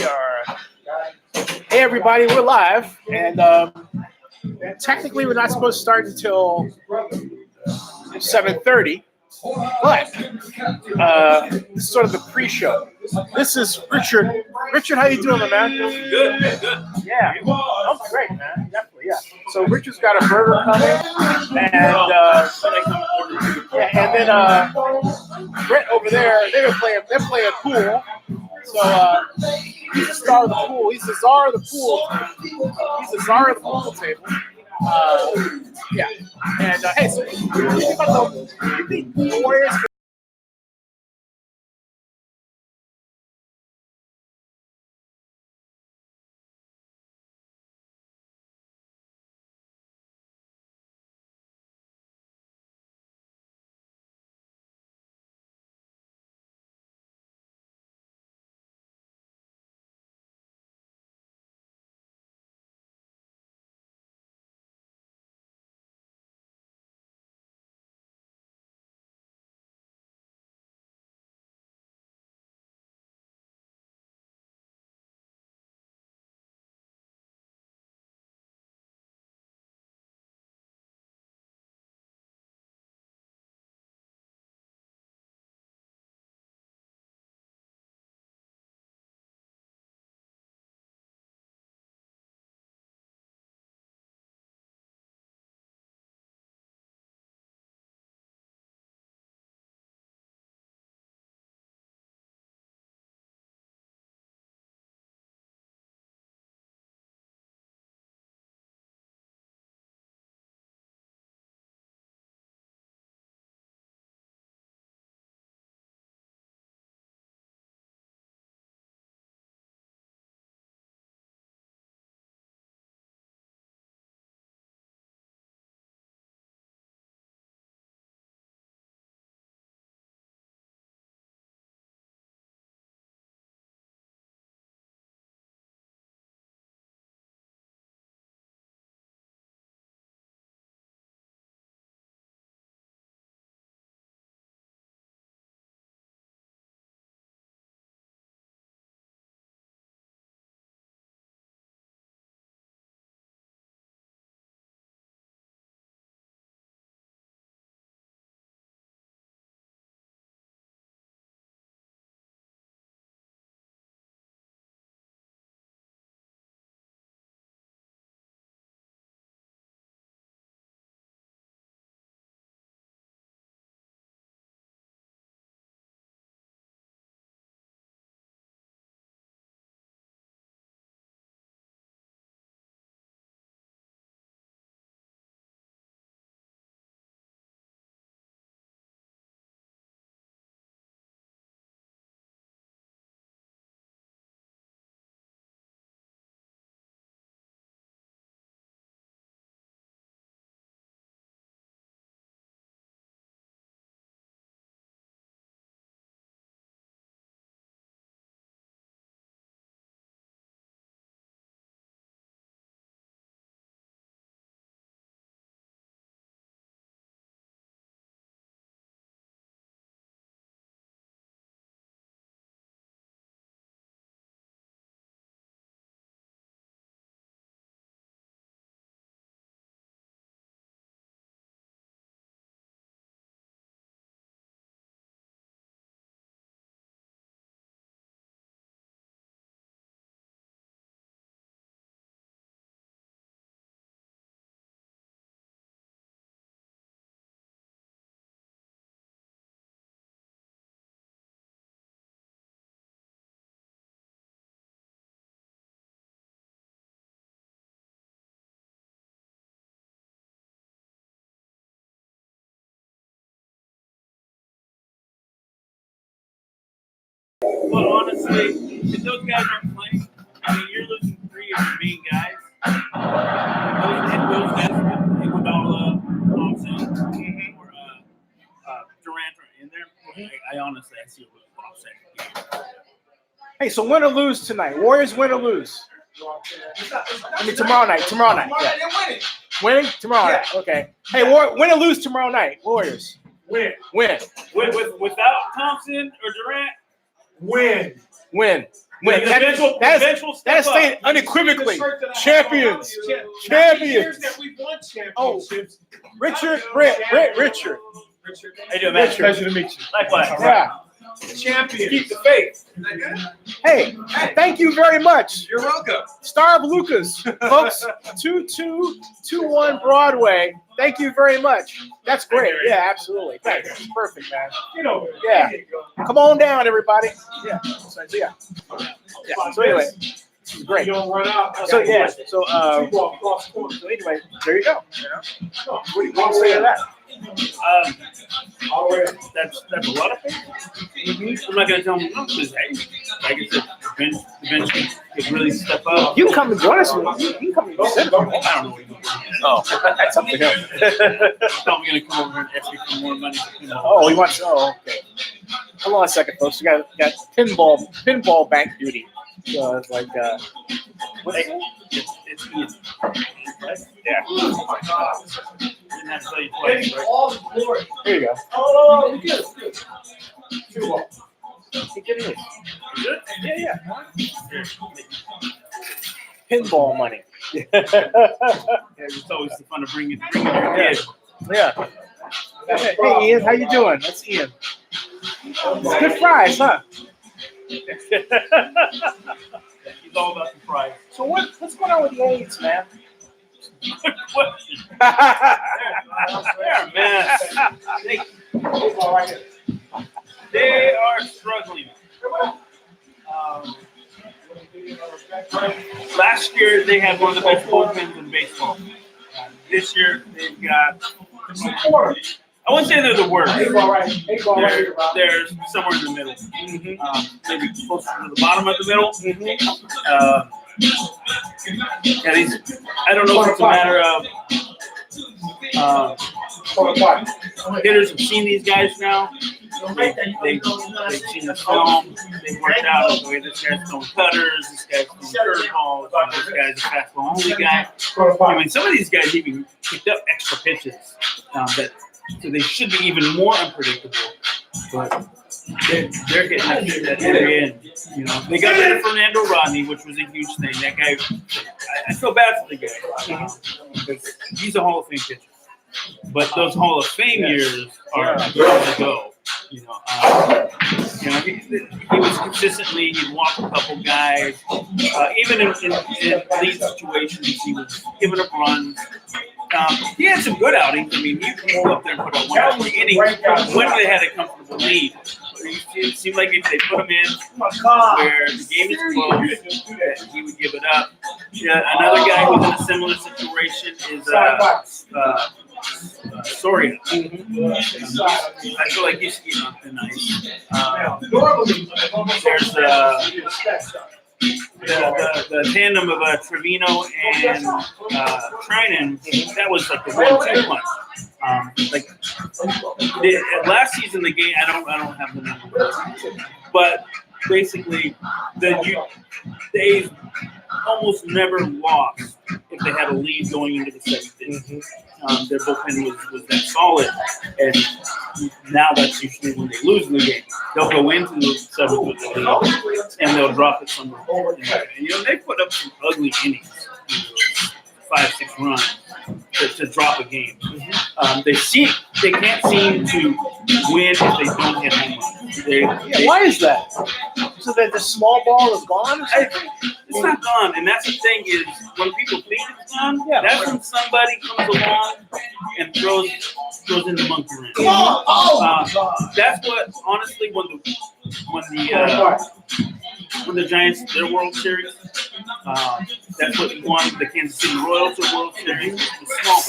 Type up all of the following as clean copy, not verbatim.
we are. Hey, everybody, we're live, and technically we're not supposed to start until 7:30, but this is sort of the pre-show. This is Richard. Richard, how you doing, my man? Good. Yeah, I'm great, man. Definitely, yeah. So Richard's got a burger coming, and then Brett over there, they're playing pool. So he's the star of the pool. He's the czar of the pool. He's the czar of the pool table. Yeah. And hey, so you think the Warriors? Well, honestly, if those guys aren't playing, I mean, you're losing three of your main guys. Those guys, Iguodala, Thompson, or Durant are in there. I honestly, I see a real upset. Hey, so win or lose tonight? Warriors win or lose? I mean tomorrow night. Yeah. Winning tomorrow night. Okay. Hey, win or lose tomorrow night? Warriors. Win. Without Thompson or Durant. Win. The eventual That step is saying up. unequivocally, champions. Years that we've won championships. Richard. Richard. How you doing, man? Pleasure to meet you. Likewise. Yeah. Champions. Keep the faith. Hey, thank you very much. You're welcome. Star of Luka's, folks, 2221 Broadway. Thank you very much. That's great. Yeah, absolutely. Thanks. Perfect, man. Yeah. Come on down, everybody. Yeah. So anyway, this is great. You don't run out. So yeah. So So anyway, there you go. What do you want to say to that? That's a lot of things. I'm not gonna tell them no because hey, like I said, eventually could really step up. You can come and join us. You can come and sit. I don't know what you're doing. Oh, that's up to him. I'm gonna come over and ask you for more money. Oh, he wants. Oh, okay. Hold on a second, folks. We got pinball bank duty. So it's like, what is it? It's Ian. Yeah. Didn't have to tell you twice, right? all the glory. Here you go. Oh, we good. Hey, get in. Good? Yeah. Here. Pinball money. Yeah, it's always fun to bring in your kid. Yeah. Hey, Ian, how you doing? That's Ian. Good fries, huh? He's all about the prize. So what's going on with the AIDS, man? Good question. They're a mess. They are struggling. Last year, they had one of the best bullpens in baseball. This year, they've got, I wouldn't say they're the worst. They're somewhere in the middle. Maybe closer to the bottom of the middle. Yeah, I don't know if it's a matter of hitters have seen these guys now. They've seen the film. They've worked out the way this guy's throwing cutters, this guy's throwing curveballs, this guy's a fastball only guy. I mean, some of these guys even picked up extra pitches so they should be even more unpredictable. But they're getting at the end. You know, they got rid of Fernando Rodney, which was a huge thing. That guy, I feel bad for the guy because he's a Hall of Fame pitcher. But those Hall of Fame years are years ago. You know, he was consistently, he'd walk a couple guys. Even in lead situations, he was giving up runs. He had some good outings. I mean, he could go up there and put out 1 or 3 innings when they had a comfortable lead. It seemed like if they put him in where the game is close, that he would give it up. Yeah, another guy who's in a similar situation is Soria. I feel like he's skiing on thin ice. There's the tandem of Trevino and Trinan. That was like the 1-2 punch. Last season, the game I don't have the number, but basically the A's almost never lost if they had a lead going into the 7th inning. Their bullpen was that solid, and now that's usually when they lose the game. They'll go into the 7th with the lead, and they'll drop it somewhere. And they put up some ugly innings, 5-6 runs to drop a game. They can't seem to win if they don't hit home runs. Why is that? So that the small ball is gone? It's not gone, and that's the thing is when people think it's gone, that's when somebody comes along and throws in the monkey wrench. That's what honestly when the Giants their World Series, that's what won the Kansas City Royals their World Series. The small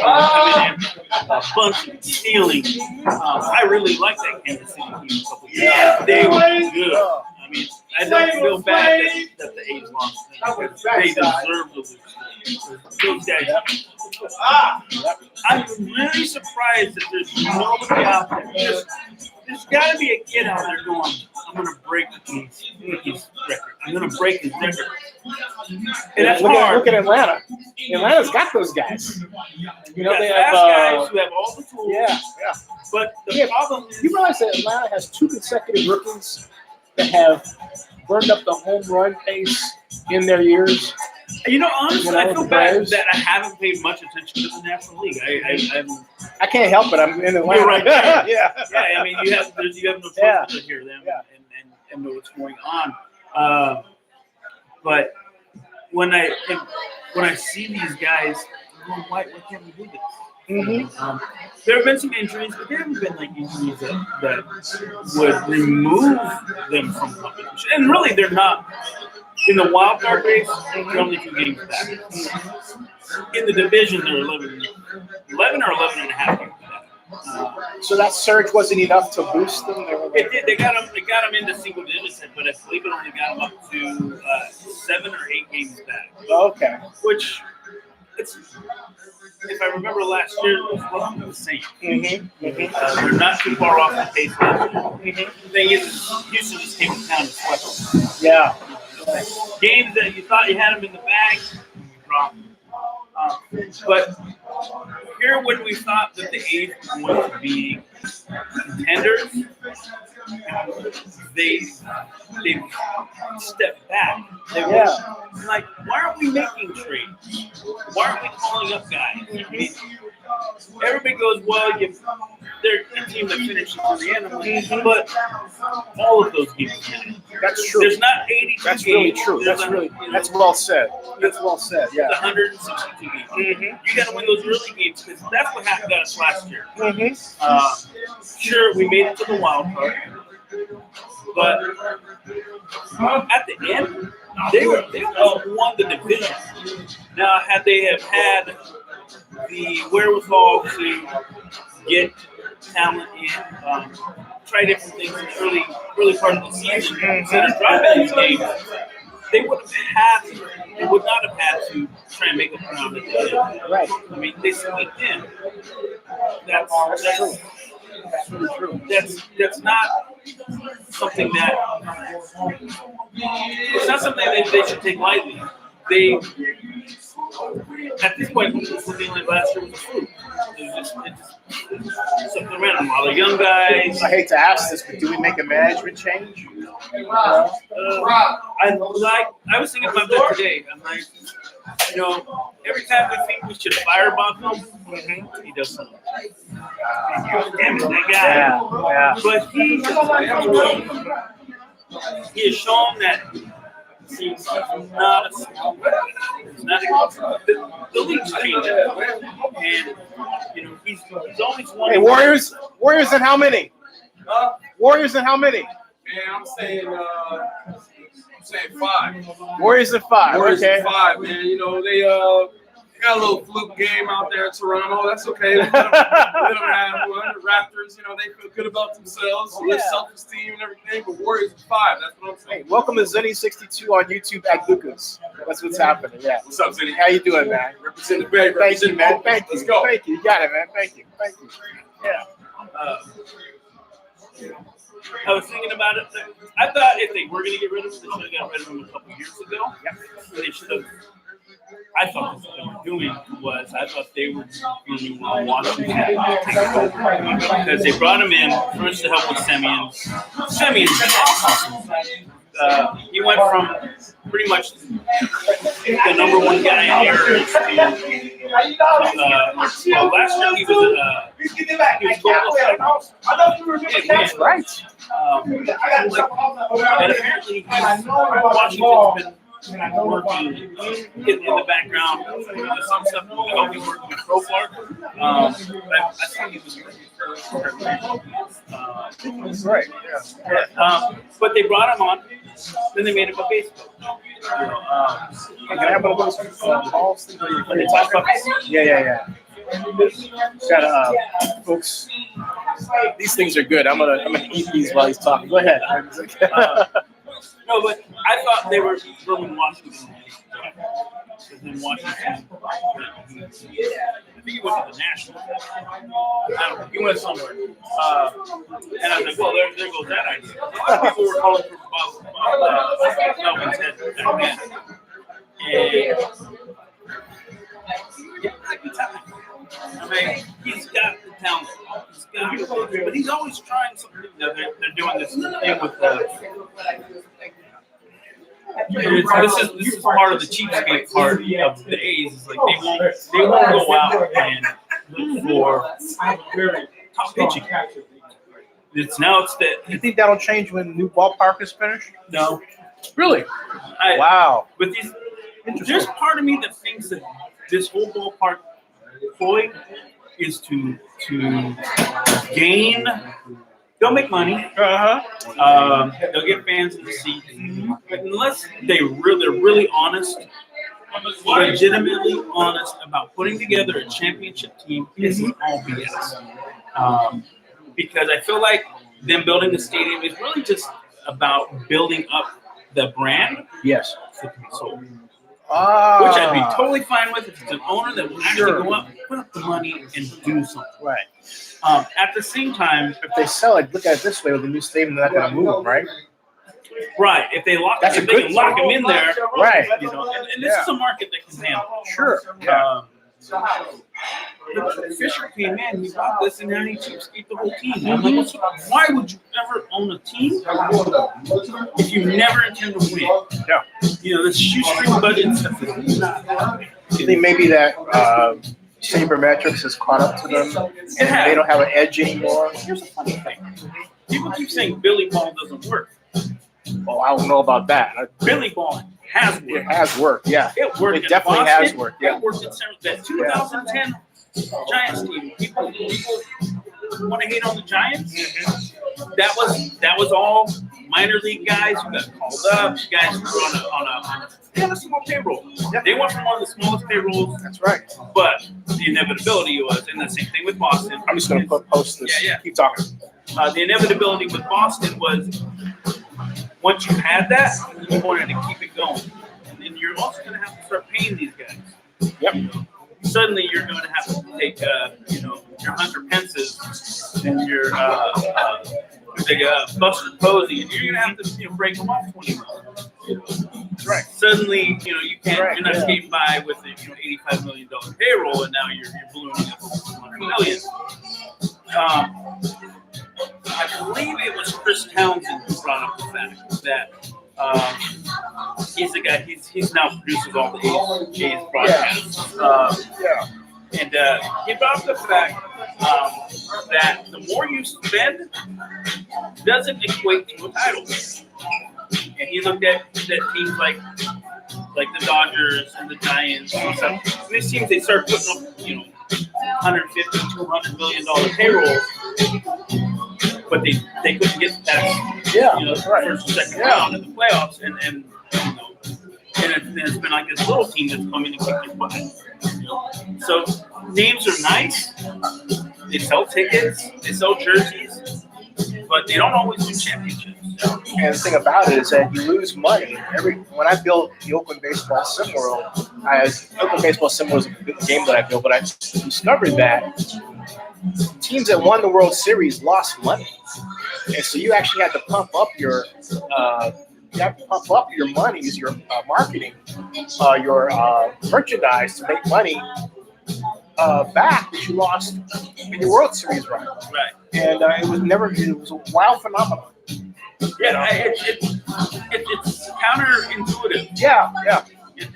ball coming in, a bunch of stealing. I really liked that Kansas City team a couple years ago. They were good. I mean, I don't feel bad that the A's lost. They deserve to lose. Those guys. I'm really surprised that there's nobody out there. There's got to be a kid out there going, I'm going to break his record. I'm going to break his record. And that's hard. Look at Atlanta. Atlanta's got those guys. You know, they have guys who have all the tools. Yeah. But the problem is, you realize that Atlanta has 2 consecutive rookies that have burned up the home run pace in their years. You know, honestly, You know, I feel the bad Braves. that I haven't paid much attention to the National League. I can't help it. I'm in Atlanta. You're right there. Yeah. Yeah, I mean, you have no choice Yeah. but to hear them Yeah. and know what's going on. But when I see these guys, I'm going, why can't we do this? Mm-hmm. There have been some injuries, but there haven't been like injuries that would remove them from competition. And really, they're not. In the wild card race, they're only 2 games back. In the division, they're 11 or 11 and a half games back. So that surge wasn't enough to boost them. It did. They got them into single digits, but I believe it only got them up to 7 or 8 games back. Okay. Which, if I remember last year, it was roughly the same. Mm-hmm. Mm-hmm. They're not too far off the pace last year. Mm-hmm. The thing is, Houston just came to town and swept them. Yeah. Games that you thought you had them in the bag, you dropped them. But here, when we thought that the A's were going to be contenders, they stepped back. They were like, why aren't we making trades? Why aren't we calling up guys? I mean, everybody goes, well, they're a team that finishes to the end, but all of those games matter. That's true. There's not 82 That's games. really true. That's well said. That's well said. Yeah. There's 162 games. Mm-hmm. You got to win those early games because that's what happened to us last year. Mm-hmm. Sure, we made it to the wild card, but at the end, they almost won the division. Now, had they have had the wherewithal to get talent in, try different things in the early part of the season, instead of dropping these games, they would not have had to try and make a round at the end. Right. I mean, they squeaked in. That's true. That's not something that it's not something that they should take lightly. They at this point it's looking like last year was a fluke. It's something random. A lot of young guys. I hate to ask this, but do we make a management change? I was thinking about that today. I'm like, every time we think we should fire Bob, he does something. Damn it, that guy. Yeah. But he has shown that he's not the league's changing. And, he's always one. Hey, Warriors in how many? Warriors in how many? Man, I'm saying 5. Warriors in 5. Warriors Okay. in 5, man. They got a little fluke game out there in Toronto. That's okay. Let them have one. The Raptors, they feel good about themselves, their self-esteem and everything. But Warriors in 5. That's what I'm saying. Hey, welcome to Zennie62 on YouTube at Luka's. That's what's happening. Yeah. What's up, Zennie? How you doing, man? Represent the Bay. Thank you, man. Thank you. Let's go. Thank you. You got it, man. Thank you. Yeah. I was thinking about it. I thought if they were going to get rid of him, they should have got rid of him a couple years ago. They should have. I thought what they were doing was I thought they were doing Washington because they brought him in first to help with Semyon. Semyon's awesome. He went from pretty much the number one guy in Arizona to last year he was That's right. and apparently Washington's been working in the background. Some stuff helping working with Profar. I think he was Right. Yeah. but they brought him on. Then they made him a baseball. Can I have one of those balls? Yeah. Got folks. These things are good. I'm gonna eat these while he's talking. Go ahead. No, but I thought they were from Washington. In Washington, I think he went to the National. I don't know. He went somewhere. And I was like, well, there goes that idea. A lot of people were calling for Bob instead that man. And I mean, he's got the talent. But he's always trying something. They're doing this thing with This is part of the cheapskate part of the A's. Is like they won't go out and look for top pitching. It's that. You think that'll change when the new ballpark is finished? No, Really? I, Wow. With these, there's part of me that thinks that this whole ballpark ploy is to gain. They'll make money. They'll get fans in the seats. But unless they're really honest, legitimately honest about putting together a championship team, this is all BS. Because I feel like them building the stadium is really just about building up the brand. Yes. So it can be sold. Which I'd be totally fine with if it's an owner that will actually go up, put up the money, and do something. Right. At the same time, If they sell it, look at it this way: with the new stadium, they're not going to move them, right? right? If they lock, That's a if they good can lock them in there, Right. you know, and this is a market that can handle. Sure. Yeah. Fisher came in, he bought this, and now he cheapskate the whole team. I'm like, why would you ever own a team if you never intend to win? Yeah. You know, this shoestring budget stuff. You think maybe that sabermetrics has caught up to them? It has. They don't have an edge anymore. Here's a funny thing. People keep saying Billy Ball doesn't work. Oh, I don't know about that. Billy Ball has It worked. has worked. Yeah. It worked. It in definitely Boston. has worked. Yeah. It worked in that 2010 Giants team. People want to hate on the Giants. That was all minor league guys who got called up. Guys who were on a small payroll. They went from one of the smallest payrolls. That's right. But the inevitability was, and the same thing with Boston. I'm just going to post this. Yeah. Keep talking. The inevitability with Boston was once you had that, you wanted to keep it going. And then you're also going to have to start paying these guys. Yep. Suddenly you're going to have to take, your Hunter Pence's and your Buster Posey, and you're going to have to break them off 20 million. Right. Suddenly, you can't. Right, you're not yeah. skating by with a $85 million payroll, and now you're ballooning up to $100 million. I believe it was Chris Townsend who brought up the fact that he's the guy. He's now produces all the A's broadcasts. And he brought up the fact that the more you spend doesn't equate to a title. And he looked at teams like the Dodgers and the Giants and stuff. And these teams, they start putting up, $150, $200 million payroll, but they couldn't get past first or second round in the playoffs, and it's been like this little team that's coming and kicking their butt. So names are nice. They sell tickets, they sell jerseys, but they don't always win championships. And the thing about it is that you lose money. When I built the Oakland Baseball Sim World, Oakland Baseball Sim World was a game that I built, but I discovered that teams that won the World Series lost money. And so you actually had to pump up your monies, your marketing, your merchandise to make money back that you lost in your World Series run. Right. And it was a wild phenomenon. Yeah, it's counterintuitive. Yeah. You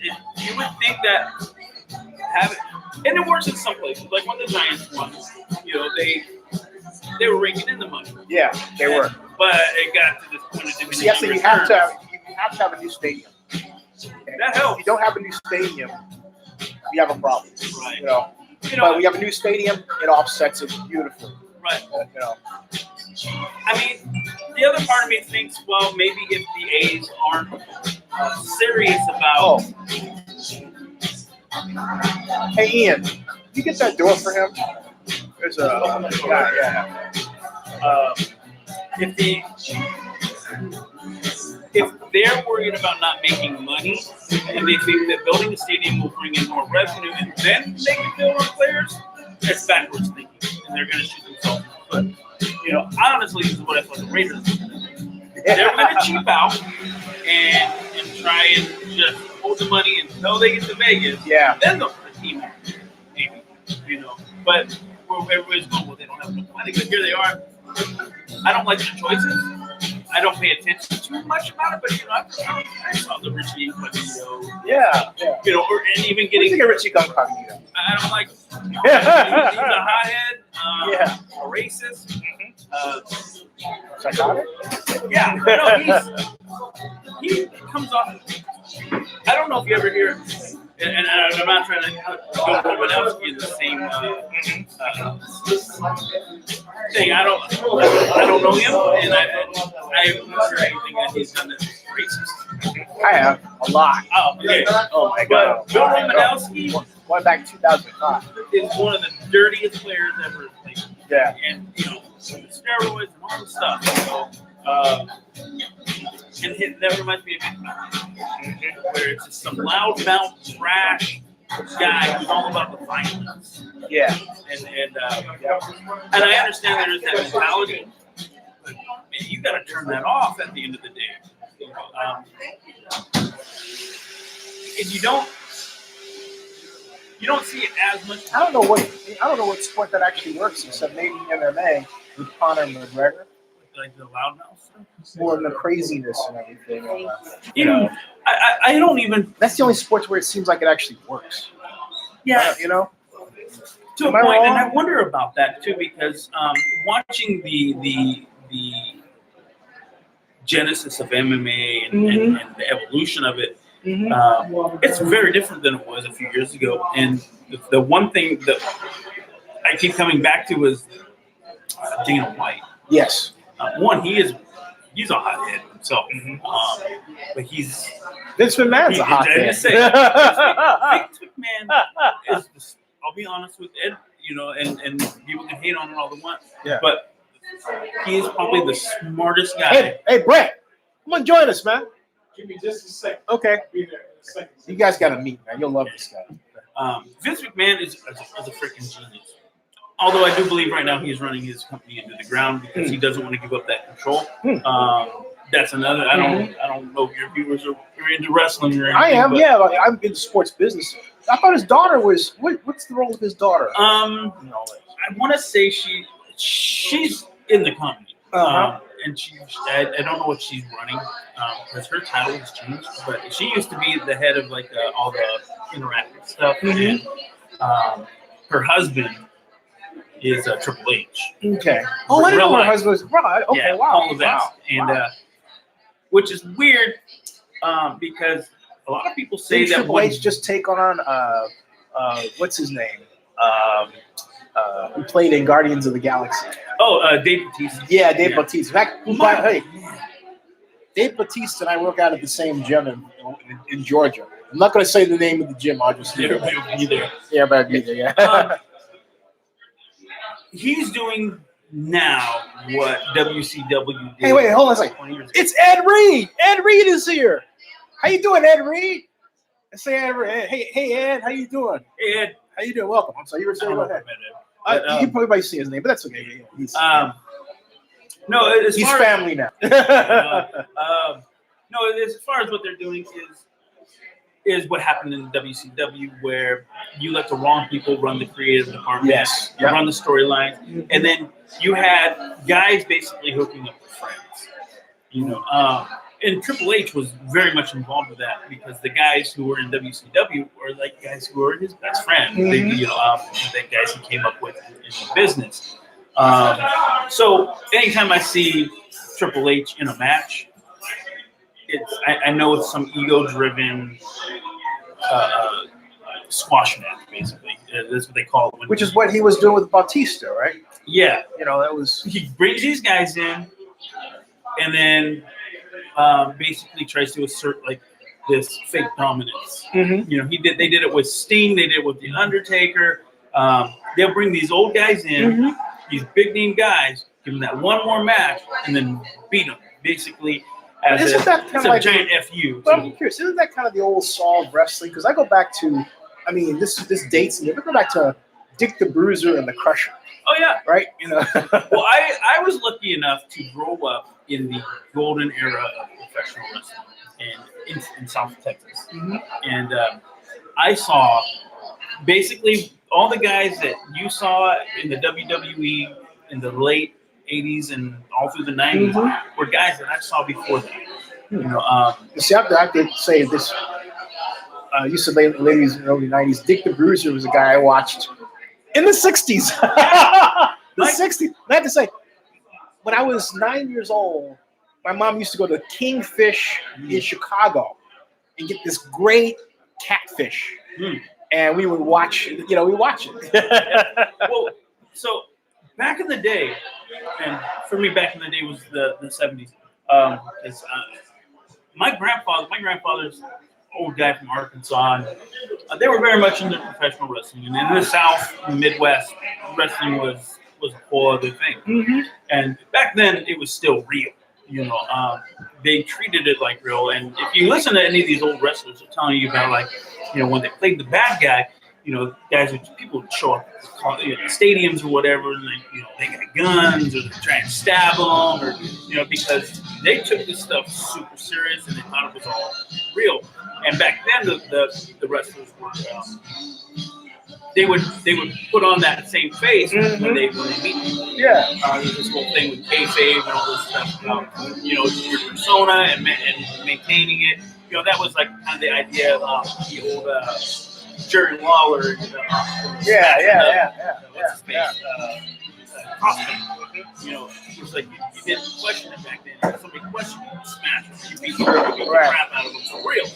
would think that and it works in some places. Like when the Giants won, they were raking in the money. Yeah, they were. But it got to this point of diminishing Yes, so you have to have a new stadium. That helps. If you don't have a new stadium, you have a problem. Right. But we have a new stadium, it offsets it beautifully. Right. I mean, the other part of me thinks, well, maybe if the A's aren't serious about. Hey, Ian, you get that door for him? There's a If they're worried about not making money and they think that building a stadium will bring in more revenue and then they can build on players, that's backwards thinking, and they're going to shoot themselves in the foot. Honestly, this is what I thought the Raiders were going to do. They're going to cheap out and try and just hold the money until they get to Vegas. Yeah. Then they'll put a team out, maybe, But everybody's going, well, they don't have enough money. But here they are. I don't like the choices. I don't pay attention too much about it, but you know, I saw the Richie Incognito, Yeah. you know, and even What do you getting. think of Richie Incognito? I don't like. He's a hothead, Yeah. a racist. Psychotic? Yeah, no, he comes off. I don't know if you ever hear, and I'm not trying to go for anyone else in the same thing. I don't know him, and I'm not sure anything that he's done that's racist. I have a lot. Oh, okay. Oh my God. But Bill Romanowski Went back to 2005. is one of the dirtiest players ever played. Yeah. And you know, steroids and all the stuff. So, and that reminds me of it, where it's just some loudmouth, brash guy who's all about the violence. Yeah. And I understand there's that mentality, but man, you got to turn that off at the end of the day. You know, and you don't see it as much. I don't know what sport that actually works except maybe MMA with Conor McGregor. Like the loudmouth stuff. More than the craziness and everything. Even I don't even. That's the only sports where it seems like it actually works. Yeah, You know? to a Am I point, and wrong? I wonder about that too because watching the genesis of MMA and the evolution of it, it's very different than it was a few years ago. And the one thing that I keep coming back to is Dana White. Yes. One, he's a hothead himself, but he's Vince McMahon's a hot I thing. just say, Vince McMahon is. I'll be honest with Ed, you know, and people can hate on it all they want, but he is probably the smartest guy. Hey, Brett, come on, join us, man. Give me just a second. Okay. I'll be there in a second. You guys got to meet, man. You'll love this guy. Vince McMahon is a freaking genius. Although I do believe right now he's running his company into the ground because he doesn't want to give up that control. That's another. I don't know if your viewers are into wrestling or anything. I am, but, yeah. Like, I'm into sports business. I thought his daughter was. What's the role of his daughter? I want to say she's in the company, and I don't know what she's running because her title has changed. But she used to be the head of like all the interactive stuff, and her husband is Triple H. Okay. Oh, I didn't know her husband was. Right. Okay. Yeah, Wow. all of that, and which is weird because a lot of people say Didn't that Triple H just take on what's his name? Who played in Guardians of the Galaxy? Dave Bautista. Yeah, Dave Bautista. In fact, hey, Dave Bautista and I work out at the same gym in Georgia. I'm not going to say the name of the gym. I'll just leave it. Yeah, but I'd be there. Yeah. He's doing now what WCW did. Hey, wait, hold on a second. 20 years ago. It's Ed Reed. Ed Reed is here. How you doing, Ed Reed? I say, Ed Reed. Hey, Ed. How you doing? Hey, Ed. How you doing? Welcome. I'm sorry, you were saying. Go ahead. But, you probably might see his name, but that's okay. He's family now. No, as far as what they're doing is what happened in WCW, where you let the wrong people run the creative department, run the storyline, and then you had guys basically hooking up with friends. You know, and Triple H was very much involved with that because the guys who were in WCW were like guys who were his best friend. They, the guys he came up with in the business. So anytime I see Triple H in a match, I know it's some ego-driven squash match, basically. That's what they call it. Which is what he was doing with Bautista, right? Yeah. You know, that was. He brings these guys in, and then basically tries to assert like this fake dominance. You know, they did it with Sting. They did it with the Undertaker. They'll bring these old guys in, these big name guys, give them that one more match, and then beat them. Basically. Isn't that kind of like giant FU? But I'm curious. Isn't that kind of the old Saw of wrestling? Because I go back to, I mean, this dates me. I go back to Dick the Bruiser and the Crusher. Oh yeah, right. You know. Well, I was lucky enough to grow up in the golden era of professional wrestling in South Texas, and I saw basically all the guys that you saw in the WWE in the late '80s and all through the '90s were guys that I saw before that. You know, See, I could say this. Used to play ladies in the early '90s. Dick the Bruiser was a guy I watched in the '60s. The '60s. I have to say, when I was 9 years old, my mom used to go to Kingfish in Chicago and get this great catfish, and we would watch. We watch it. Well, so back in the day, and for me, back in the day was the '70s. My grandfather's old guy from Arkansas, and they were very much into professional wrestling. And in the South, the Midwest, wrestling was a whole other thing. And back then, it was still real. They treated it like real. And if you listen to any of these old wrestlers, they're telling you about when they played the bad guy. People would show up at stadiums or whatever, and they got guns or they're trying to stab them, or because they took this stuff super serious and they thought it was all real. And back then, the wrestlers were they would put on that same face when they meet people. Yeah, there's this whole thing with kayfabe and all this stuff about your persona and maintaining it. That was like kind of the idea of the old. Jerry Lawler. It was like you didn't question it back then. If somebody questioned you, you smashed it. You beat the crap out of them for real.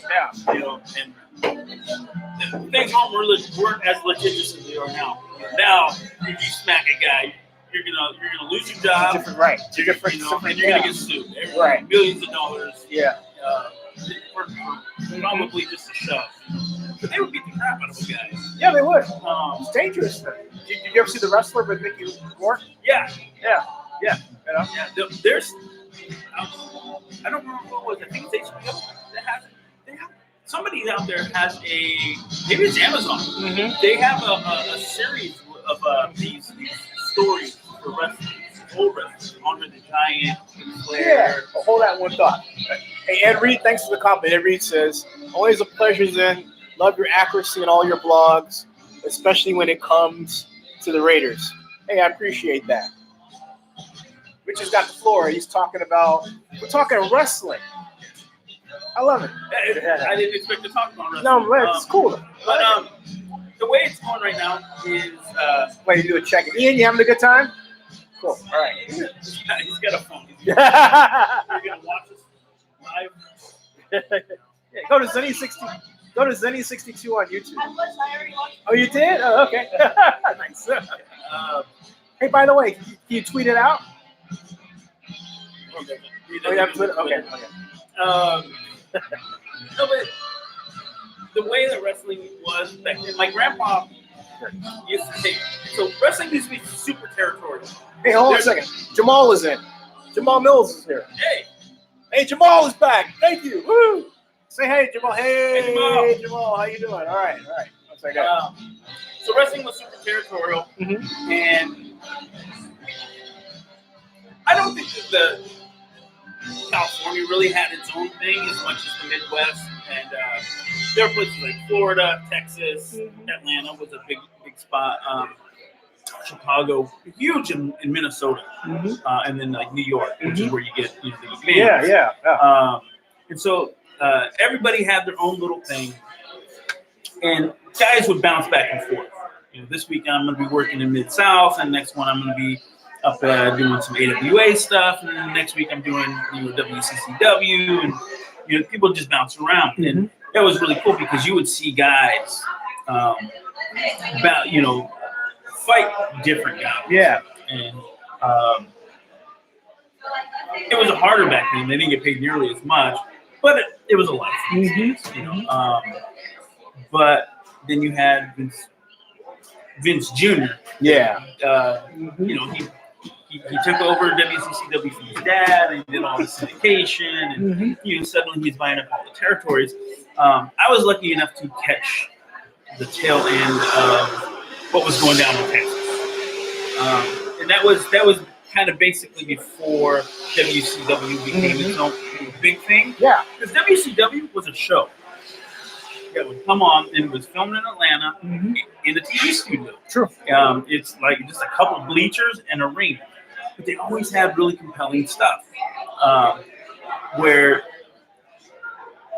And things weren't as litigious as they are now. Now, if you smack a guy, you're gonna lose your job. Different, right? And you're gonna get sued. Right. Millions of dollars. Yeah. For probably just a shove. But they would beat the crap out of a guy. Yeah, they would. It's dangerous. Did you ever see The Wrestler with Mickey Rourke? Yeah. There's, I don't remember what it was. I think it's HBO that has it. Somebody out there has maybe it's Amazon. They have a series of these stories for wrestling. Old wrestlers, Andre the Giant, Flair. Yeah. Hold that one thought. Hey, Ed Reed, thanks for the compliment. Ed Reed says, always a pleasure, Zen. Love your accuracy in all your blogs, especially when it comes to the Raiders. Hey, I appreciate that. Rich has got the floor. He's talking about, we're talking wrestling. I love it. I didn't expect to talk about wrestling. No, it's cool. But the way it's going right now is... Wait, you do a check. Ian, you having a good time? Cool. All right. He's got a phone. You're going to watch us live? Yeah, go to Zennie60. Go to Zennie62 on YouTube. I already watched. Oh, you did? Oh, okay. Nice. Hey, by the way, can you tweet it out? Okay. Oh, you have Twitter? Okay. No, but the way that wrestling was back then, my grandpa used to say, so wrestling used to be super territorial. Hey, hold on a second. Jamal is in. Jamal Mills is here. Hey, Jamal is back. Thank you. Woo! Say hey, Jamal. Hey, Jamal. How you doing? All right. What's that guy? So wrestling was super territorial, and I don't think that California really had its own thing as much as the Midwest, and there were places like Florida, Texas, Atlanta was a big spot. Chicago, huge in Minnesota, and then like New York, which is where you get the bands. Yeah. And so everybody had their own little thing, and guys would bounce back and forth. This week I'm going to be working in Mid-South, and next one I'm going to be up doing some AWA stuff, and then next week I'm doing WCCW, and people just bounce around, and that was really cool because you would see guys fight different guys. Yeah. And it was harder back then. They didn't get paid nearly as much, but it was a life. But then you had Vince Jr. Yeah. He took over WCCW from his dad, and he did all the syndication, and suddenly he's buying up all the territories. I was lucky enough to catch the tail end of what was going down in Texas, and that was kind of basically before WCW became its own big thing. Yeah, because WCW was a show that would come on, and it was filmed in Atlanta in the TV studio. True. It's like just a couple of bleachers and a ring. but they always had really compelling stuff. Where,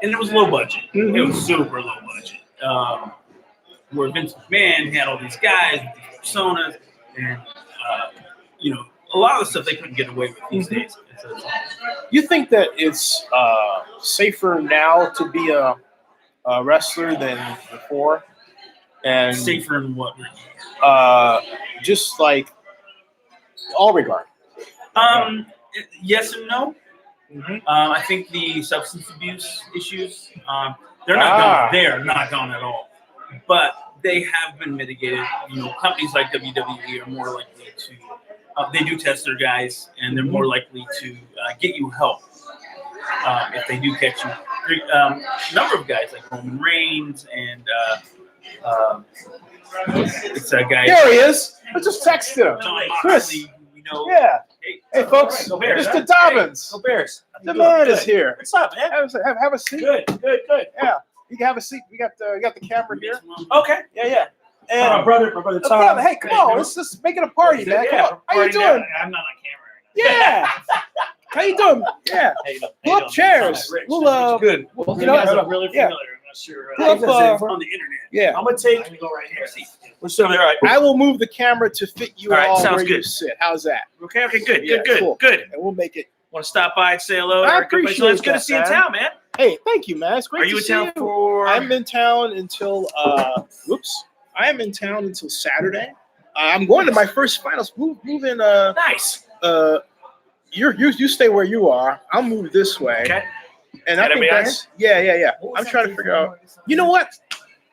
and it was low budget. Mm-hmm. It was super low budget. Where Vince McMahon had all these guys with these personas, and a lot of the stuff they couldn't get away with these days. You think that it's safer now to be a wrestler than before? And Safer in what? just like all regard. Yes and no. Mm-hmm. I think the substance abuse issues, they're not gone. They're not gone at all. But they have been mitigated. Companies like WWE are more likely to. They do test their guys, and they're more likely to get you help if they do catch you. A number of guys like Roman Reigns and it's that guy. There he is. I just texted him. John Chris. Moxley, Yeah. Hey, Hey, folks. Go Bears. Mr. Dobbins. Go Bears. The man is here. What's up, man? Have a seat. Good. Yeah. You can have a seat. We got the camera here. Okay. Yeah. And My brother Tom. hey, come on. Let's just make it a party, man. Come on. How you doing? I'm not on camera. Yeah. How you doing? Yeah. Pull up chairs. We'll Good. Well, You guys look really yeah. familiar. I'm not sure. Pull up, on the internet. yeah. I'm gonna take. Go right here. What's over there? All right. I will move the camera to fit you All right, all sounds where you good. sit. How's that? Okay. Good. Yeah, cool. Good. And we'll make it. Want to stop by and say hello? I Everybody? appreciate It's good to that, see you in man. town, man. Hey, thank you, man. It's great Are you to in see town you. for? I'm in town until I am in town until Saturday. I'm going to my first finals. Move in. Nice. You stay where you are. I'll move this way. Okay. And I Gotta think be that's yeah. I'm trying to figure out. You know what?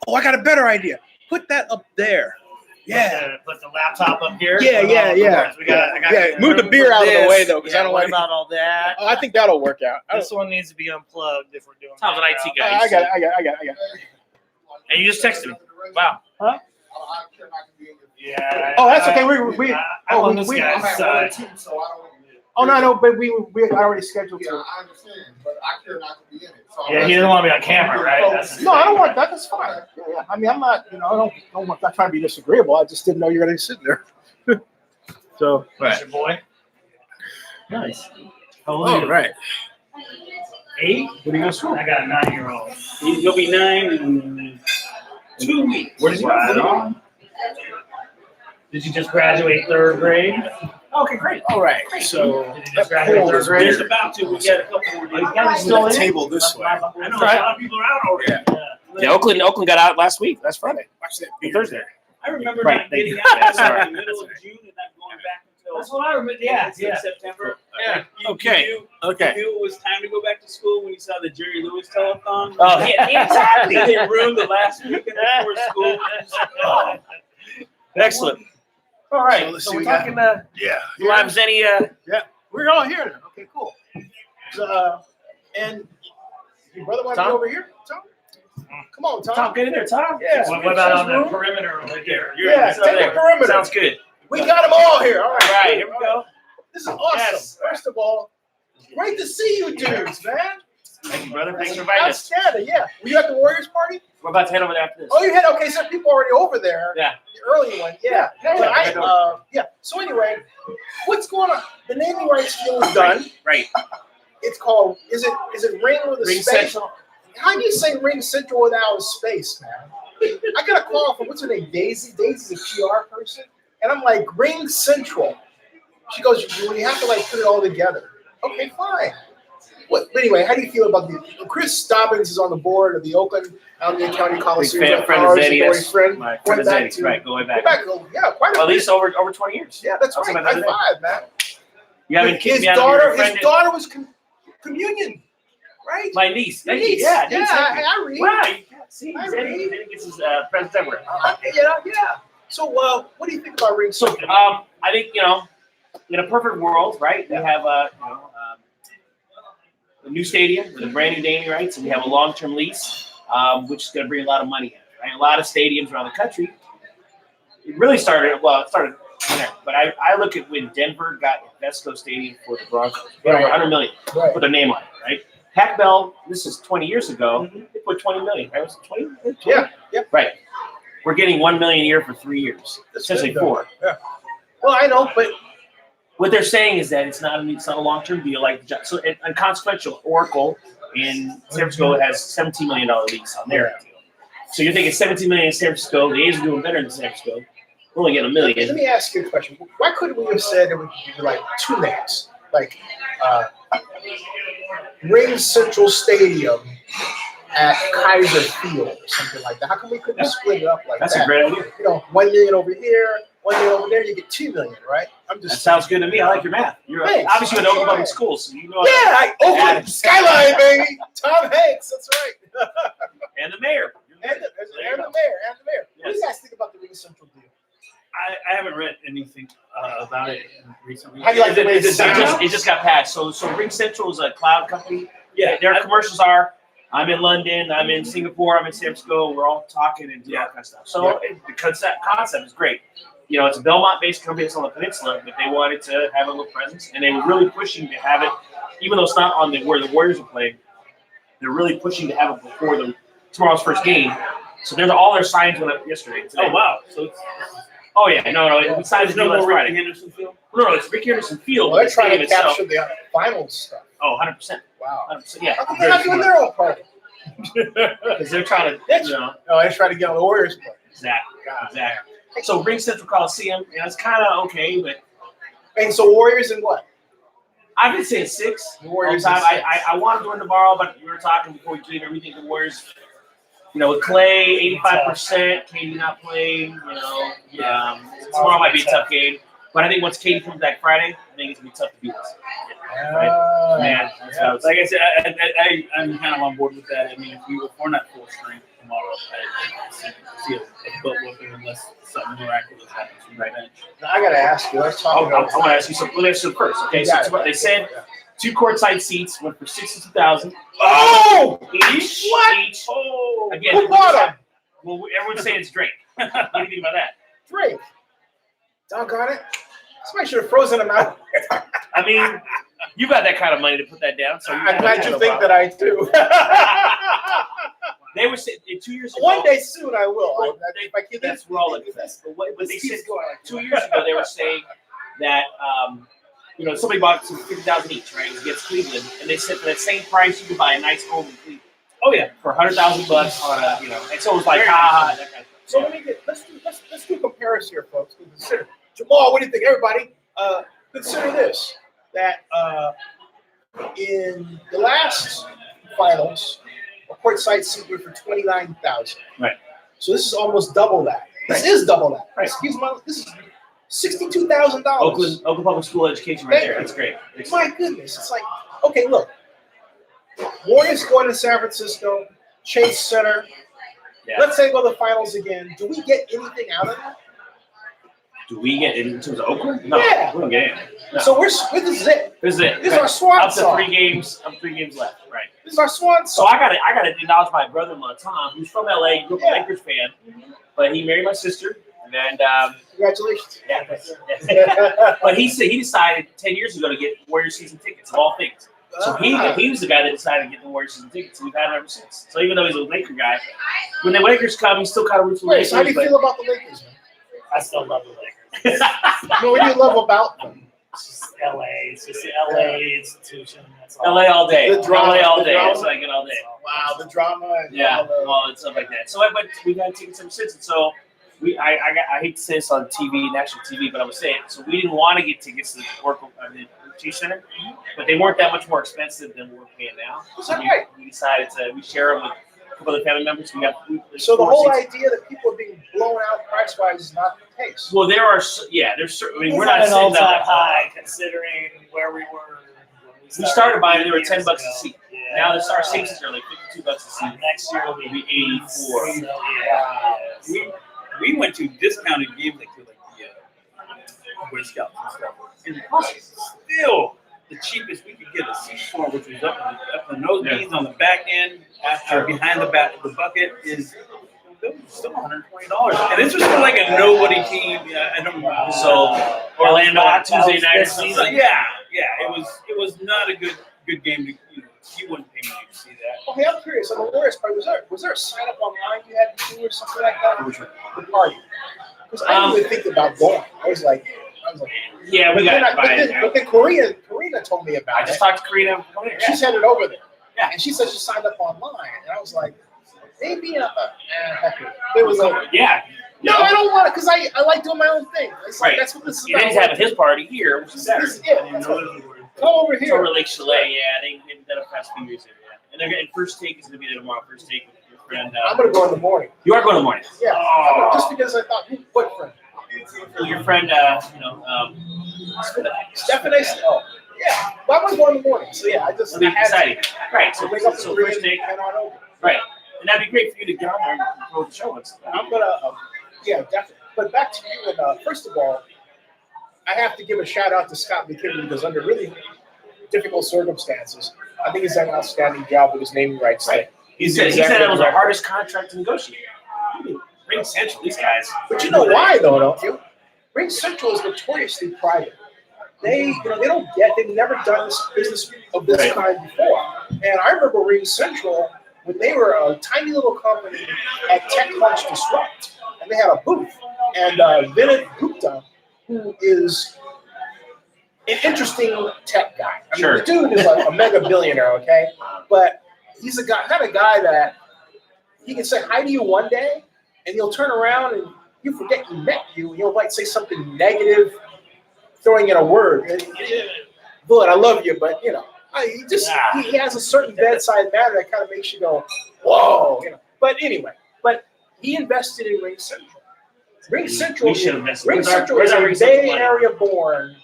Oh, I got a better idea. Put that up there. Yeah. Put the laptop up here. Yeah. Move the beer out of the way though, because I don't worry like. about all that. Oh, I think that'll work out. This one needs to be unplugged if we're doing. Tom's an IT guy. I got it. And you just texted me. Wow. Huh? Yeah. Oh, that's okay. We I'm on this we- guy's side. Oh no, but we already scheduled to. I understand, but I care not to be in it. So Yeah, he doesn't want to be on camera, right? That's No, I don't want that. That's fine. Yeah. I mean, I'm not. I don't want. Not trying to be disagreeable. I just didn't know you were going to sit there. So. That's your boy. Nice. How old are you? right. 8? What are you going to school? I got a 9-year-old. You'll be 9 in 2 weeks. Where did you go? Did you just graduate 3rd grade? Okay, great. All right. So. Did you just graduate 3rd grade? Just about to. We got a couple more days. You guys still in? Table this way. I know a lot of people are out already. Yeah, Oakland got out last week. Last Friday. Watch that. Thursday. I remember Right, not thank getting you. out Sorry. in the middle of June and not going back until That's what I remember. Yeah. September. Yeah. Okay. You Okay. knew it was time to go back to school when you saw the Jerry Lewis telethon. Oh, yeah, exactly. They ruined the last weekend before school. Oh. Excellent. All So right. let's So see, we're we got- talking Yeah. Live Zennie. We're all here now. Okay, cool. So, and your brother want to be Tom? over here? Tom? Come on, Tom. Tom, get in there, Tom. Yeah. What about on the perimeter over there? Yeah, Over take there. the perimeter. Sounds good. We got them all here. All right. All right, here we go. This is awesome. Yes. First of all, great to see you dudes, man. Thank you, brother. Thanks for inviting us. Outstanding, yeah. Were you at the Warriors party? We're about to head over there after this. Oh, you had, okay, so people already over there. Yeah. The early one, yeah. Yeah. So anyway, what's going on? The naming rights deal is done. Right. It's called, is it Ring with a Ring space? Central. How do you say Ring Central without a space, man? I got a call from, what's her name, Daisy? Daisy's a PR person. And I'm like, Ring Central. She goes, you have to like put it all together. Okay, fine. But anyway, how do you feel about Chris Dobbins is on the board of the Oakland County Coliseum. Big friend of Zennie. Yes. Friend. My friend of Going back Zennie. to- Right, going back. Yeah, quite a At bit. least over 20 years. Yeah, that's I'll say right. about High that. five, man. You haven't kicked His me out of your daughter, friend. his daughter was communion, right? My niece. Your Thank you. niece. Yeah, yeah. niece, thank you. I read. Wow, you can't see. I Zennie read. Zennie gets his presents everywhere. Yeah. So, what do you think about Ring So, Central? I think, in a perfect world, right? We have a new stadium with a brand new naming rights, and we have a long-term lease, which is going to bring a lot of money in. Right? A lot of stadiums around the country. It really started there, but I look at when Denver got Invesco Stadium for the Broncos, over $100 million, Right. put their name on it, right? Pac Bell, this is 20 years ago. They put $20 million, right? Was it 20? Yeah. Right. We're getting $1 million a year for 3 years, essentially good, 4. Yeah. Well, I know, but What they're saying is that it's not a long-term deal. Like so, and consequential, Oracle in San Francisco has $17 million lease on their deal. So you're thinking $17 million in San Francisco. The A's are doing better than San Francisco. We're only getting $1 million. Let me ask you a question. Why couldn't we have said that we could do like two names, like Ring Central Stadium at Kaiser Field or something like that? How come we couldn't split it up like That's that? a great idea. You know, $1 million over here, $1 million over there, you get $2 million, right? I'm That just sounds good to me. I like your math. You're Thanks. obviously an Oakland public school, so you know. Oakland Skyline, baby. Tom Hanks, that's right. And the mayor. and the mayor. What do you guys think about the Ring Central deal? I haven't read anything about it recently. How do you like the way it sounds? It just got passed. So Ring Central is a cloud company. Yeah, Their commercials are, I'm in London, I'm in Singapore, I'm in San Francisco. We're all talking and doing all that kind of stuff. So the concept is great. You know, it's a Belmont-based company that's on the peninsula, but they wanted to have a little presence, and they were really pushing to have it, even though it's not on where the Warriors are playing. They're really pushing to have it before tomorrow's first game. So all their signs went up yesterday. Today. Oh wow! So it's, Oh yeah, no. We signed there's the deal no last more Ricky Friday. Henderson field. No, it's Ricky Henderson Field. Well, they're the trying to stadium capture itself. the finals stuff. Oh, 100%. Wow. 100%. Yeah. How come they're not doing their own party? Because they're trying to, No, they're trying to get on the Warriors party. Exactly. So Ring Central Coliseum, it's kind of okay, but And so Warriors and what? I've been saying 6. The Warriors all the time. in 6. I wanted to win tomorrow, but we were talking before we came. Everything the Warriors, with Clay 85%, KD not playing. Tomorrow might be a tough game, but I think once KD comes back Friday, I think it's gonna be tough to beat us. Man, that's how it's Like I said, I'm kind of on board with that. I mean, if we're not full strength tomorrow, I see a butt whooping unless something miraculous happens from right bench. Now, I gotta ask you. Let's talk I about. want to ask you something. Let me ask you first. Okay, so they said 2 courtside seats went for $62,000. Oh, Each. What? Each. oh, Again, who bought them? Well, everyone's saying it's Drake. What do you think about that? Drake. Doggone it. Somebody should have frozen them out. I mean, you got that kind of money to put that down. So I'm glad you think that I do. They were saying 2 years ago. One day soon I will. Well, If I keep that's this, we're all looking for. But they said 2 years ago they were saying that somebody bought some 50,000 each, right? Against Cleveland, and they said for that same price you could buy a nice home in Cleveland. Oh yeah, For $100,000 on and so it was like that kind of stuff. So let's do a comparison here, folks. Consider Jamal. What do you think, everybody? Consider this: that in the last finals, a courtside seat went for $29,000. Right. So this is almost double that. This is double that. Right. Excuse me. This is $62,000. Oakland Public School education right there. That's great. My goodness, it's like, okay, look. Warriors going to San Francisco, Chase Center. Yeah. Let's say go to the finals again. Do we get anything out of that? Do we get in terms of Oakland? No, Yeah. we don't get anything. No. So this is it. This is it. This is our swan Up to song. 3 games. Up 3 games left. Right. This is our swan So song. I gotta acknowledge my brother-in-law Tom, who's from LA, grew up a Lakers fan, but he married my sister, and Congratulations. but he decided 10 years ago to get Warriors season tickets of all things. So he was the guy that decided to get the Warriors season tickets, and we've had them ever since. So even though he's a Laker guy, when the Lakers come, he still kind of roots for the Wait, Lakers. so how do you feel about the Lakers, man? I still love the Lakers. No, what do you love about them? It's just LA. It's just the LA institution. That's all. LA all day. The drama, LA all the day. drama. That's what I get all day. Wow, the drama. And Yeah, all the- well, and stuff like that. So, but we got tickets ever since, and so I hate to say this on TV, national TV, but I was saying, so we didn't want to get tickets to the Chase Center, but they weren't that much more expensive than we're paying now. So we decided we share them with a couple other family members. So the 4 whole seats. idea that people are being blown out price-wise is not the case. Well, there's certain. I mean, we're It's not at an sitting all-time down. high considering where we were. When We started buying; they were years $10 a ago. seat. Yeah. Now our seats are like $52 a seat. Next year will It'll be be 84. So, yeah. we went to discounted games like the Boy Scouts and stuff, and the cost was still the cheapest we could get a seat for, which was up the nose beans on the back end after behind the bucket is still $120, and this was for like a nobody team. I don't remember. So Orlando on Tuesday night or So, something. yeah, it was not a good game to you wouldn't pay money to see that. Okay, I'm curious. On the Warriors part, was there a sign up online you had to do or something like that? Which one? The party. Because I didn't even think about going. I was like, Yeah, we got to buy it now. But then Karina told me about I just it. talked to Karina. She's headed over there. Yeah. And she said she signed up online. And I was like, maybe it was like, Yeah. no, I don't want it because I like doing my own thing. It's like, Right. that's what this is And then he's about. having his party here, which is This is it. That's what- Come over here. Silver Lake Chalet, yeah, they've done a past few years there, yeah. And they're going First Take is going to be there tomorrow. First Take with your friend. I'm going to go in the morning. You are going in the morning. Yeah. Oh. Just because I thought, what friend? Your friend, Stephanie? Oh, yeah. Well, I'm going to go in the morning. So, yeah, it'll be exciting. Right, so, wake up so to First Take, head on over. right. And that'd be great for you to get on there and promote the show and stuff. I'm going to, yeah, definitely. But back to you. And first of all, I have to give a shout out to Scott McKinley because under really difficult circumstances, I think he's done an outstanding job with his naming rights. Right. He said it was the hardest contract to negotiate. Ring Central, these guys. But you know why, though, don't you? Ring Central is notoriously private. They've never done this business of this kind before. And I remember Ring Central when they were a tiny little company at TechCrunch Disrupt, and they had a booth. And Vinod Gupta, who is an interesting tech guy. I mean, the dude is like a mega billionaire, okay? But he's a guy, not a guy that he can say hi to you one day, and he'll turn around and you forget he met you, and he'll like say something negative, throwing in a word. But I love you, but you know, he has a certain bedside manner that kind of makes you go, whoa, you know. But anyway, he invested in Ring Central. Ring Central is a Bay Area born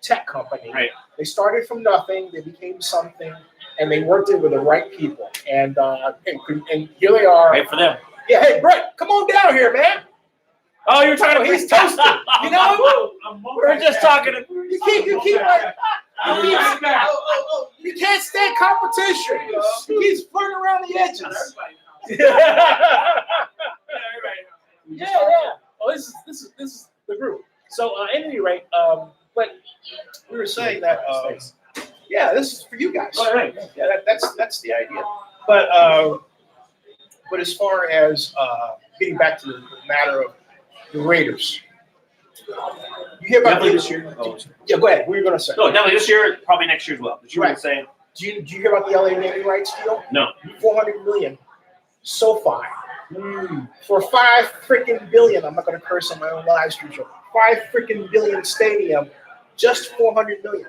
tech company. Right. They started from nothing, they became something, and they worked it with the right people. And here they are. Right for them. Yeah, hey Brett, come on down here, man. Oh, you're talking about He's toasted. You know, we're just talking. You keep like, you can't stand competition. He keeps flirting around the edges. Yeah. Oh, this is the group. So at any rate, but we were saying that yeah, this is for you guys. All right. Yeah, that's the idea. But as far as getting back to the matter of the Raiders, you hear about Definitely this year. Yeah, go ahead. What were you going to say? No, definitely this year, probably next year as well. But you were saying? Do you hear about the LA naming rights deal? No. $400 million. SoFi. For $5 billion. I'm not going to curse on my own live stream show. $5 billion stadium, just $400 million.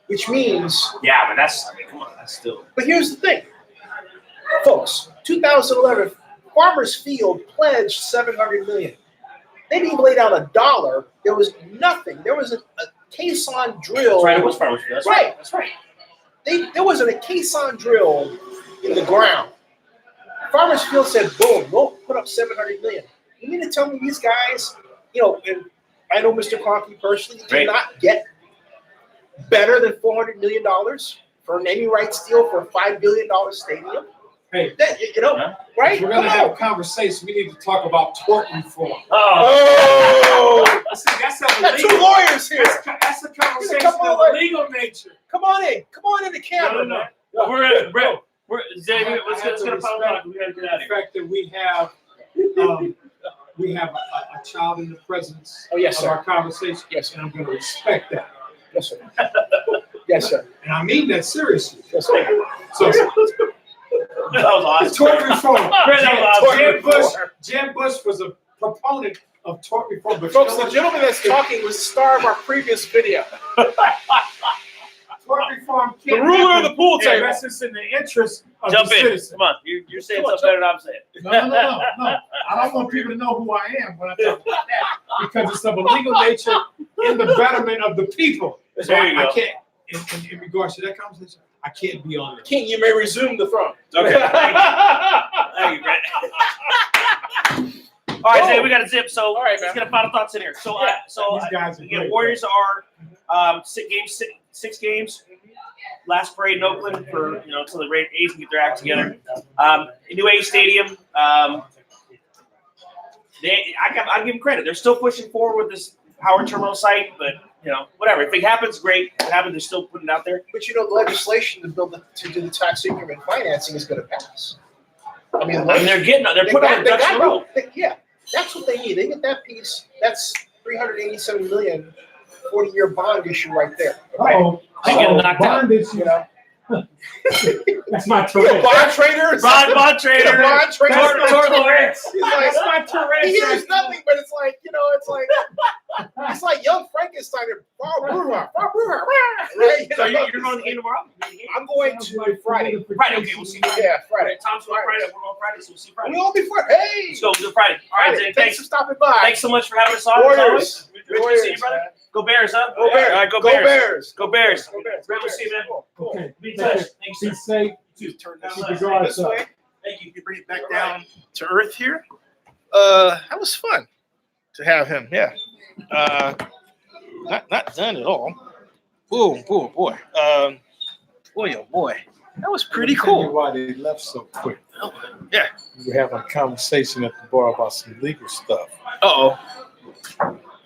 Which means. Yeah, but come on, that's still. But here's the thing, folks. 2011, Farmers Field pledged $700 million. They didn't even lay down $1. There was nothing. There was a caisson drill. That's right. It was Farmers Field. That's right. That's right. There wasn't a caisson drill in the ground. Farmers Field said, boom, we'll put up $700 million. You mean to tell me these guys, and I know Mr. Conkey personally, did not get better than $400 million for a naming rights deal for a $5 billion stadium? Hey, right? If we're gonna have a conversation, we need to talk about tort reform. Oh! See, that's a Got two lawyers here. That's a conversation of legal nature. Come on in the camera. No. We're Zennie, let's get a final talk. We gotta get out of here. The fact that we have a child in the presence of our conversation. Yes, and I'm going to respect that. Yes, sir. Yes, sir. And I mean that seriously. Yes, sir. So That was awesome. tort reform. Jim Jeb Bush was a proponent of tort reform. But folks, the gentleman that's talking was the star of our previous video. Tort reform The ruler of the pool table. unless it's in the interest of Jump the in. citizen. Come on. You're saying something better than I'm saying. No. I don't want people to know who I am when I talk about that because it's of a legal nature in the betterment of the people. So There you I go. can't, in regards to that conversation, I can't be on it. King, you may resume the throne. Okay. Thank you, Brett. All right, Zay, we got to zip. So let's get a final thoughts in here. So, These guys are again, great, Warriors are 6 games. Last parade in Oakland for until the A's can get their act together. A new A's stadium. I give them credit. They're still pushing forward with this Howard Terminal site, but whatever. If it happens, great. If it happens, they're still putting it out there. But the legislation to do the tax increment financing is going to pass. I mean, they're putting on a ducks in a row. Yeah, that's what they need. They get that piece. That's $387 million 40-year bond issue right there. Oh, I get knocked out. bond issue. You know, That's my you a Tourette's. bond trader? Bond You a trader. bond trader? That's my Tourette's. He's like, That's my Tourette's. he hears nothing, but it's like, you know, it's like young Frankenstein and Bob Brewer, right? So you're going to the game tomorrow? I'm going to Friday. Friday, okay, we'll see you. Yeah, Friday. Tom's going Friday. We're going Friday, so we'll see you Friday. We'll all be Friday. Hey! Let's go. We'll do Friday. All right, Zen, Thanks thanks. for stopping by. Thanks so much for having us on. as Warriors. always. Good to see you, brother. man. Go Bears, huh? Go Bears. All right, go Go Bears. Bears. Go Bears. Go Bears. Great to see you, man. Cool. Okay. Be in touch. Thanks, Be sir. safe. Turn Have this a nice Keep your day. guards this up. way. Thank you. You bring it back down to earth here. That was fun to have him. Yeah. Not done at all. Boy. Boy, oh boy. That was pretty Tell you cool. why they left so quick. Yeah. We were having a conversation at the bar about some legal stuff. Oh,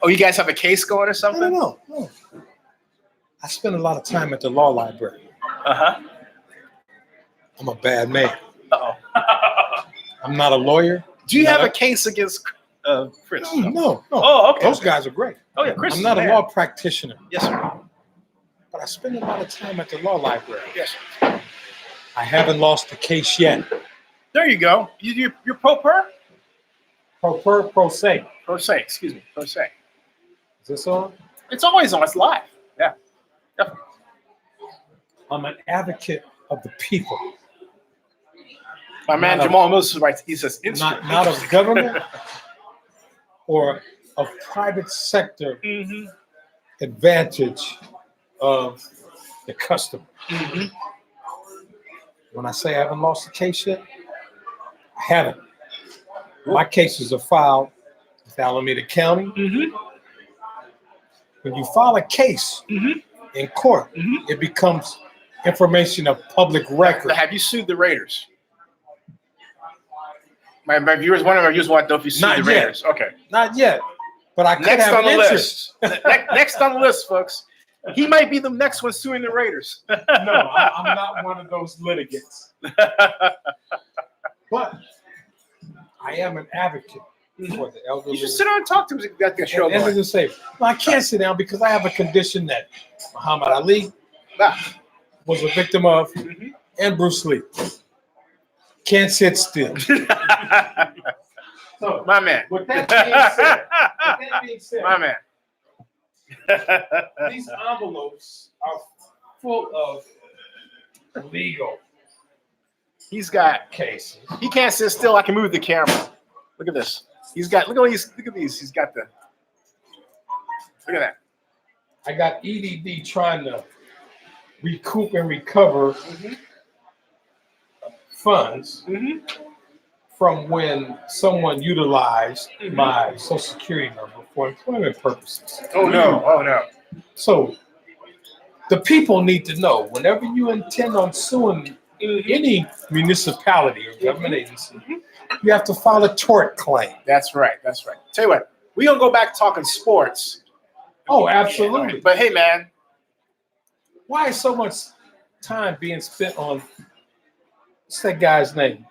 you guys have a case going or I something? don't know. No. I spend a lot of time at the law library. Uh-huh. I'm a bad man. Uh-oh. I'm not a lawyer. Do you have a case against Chris? No. Oh, okay. Those guys are great. Oh, yeah, Chris. I'm not a law practitioner, Yes, sir. but I spend a lot of time at the law library. Yes. I haven't lost a case yet. There you go. You're pro per? Pro se. Pro se. Excuse me. Pro se. Is this on? It's always on. It's live. Yeah. Definitely. I'm an advocate of the people, My man Not a- Jamal Mills is right. He says, not of government or of private sector Mm-hmm. advantage of the customer. Mm-hmm. When I say I haven't lost a case yet, I haven't. My cases are filed with Alameda County. Mm-hmm. When you file a case Mhm. in court, Mhm. it becomes information of public record. Have you sued the Raiders? My viewers, one of our viewers want to know if you sued Not the yet. Raiders. Okay. Not yet, but I could Next have on the interest. list. Next on the list, folks. He might be the next one suing the Raiders. No, I'm not one of those litigants. But I am an advocate for the elderly. You should sit down and talk to him. That's the show. And going. just say, well, I can't sit down because I have a condition that Muhammad Ali was a victim of, Mhm. and Bruce Lee. Can't sit still. So, My man. with that being said, My man. these envelopes are full of legal He's got. cases. He can't sit still. I can move the camera. Look at this. He's got. Look at these. Look at these. He's got the. Look at that. I got EDD trying to recoup and recover funds Mm-hmm. from when someone utilized Mhm. my Social Security number for employment purposes. Oh no. Oh no. So the people need to know whenever you intend on suing any municipality or government agency, you have to file a tort claim. That's right. That's right. Tell you what. We gonna go back talking sports. Oh, absolutely. But hey, man. Why is so much time being spent on what's that guy's name?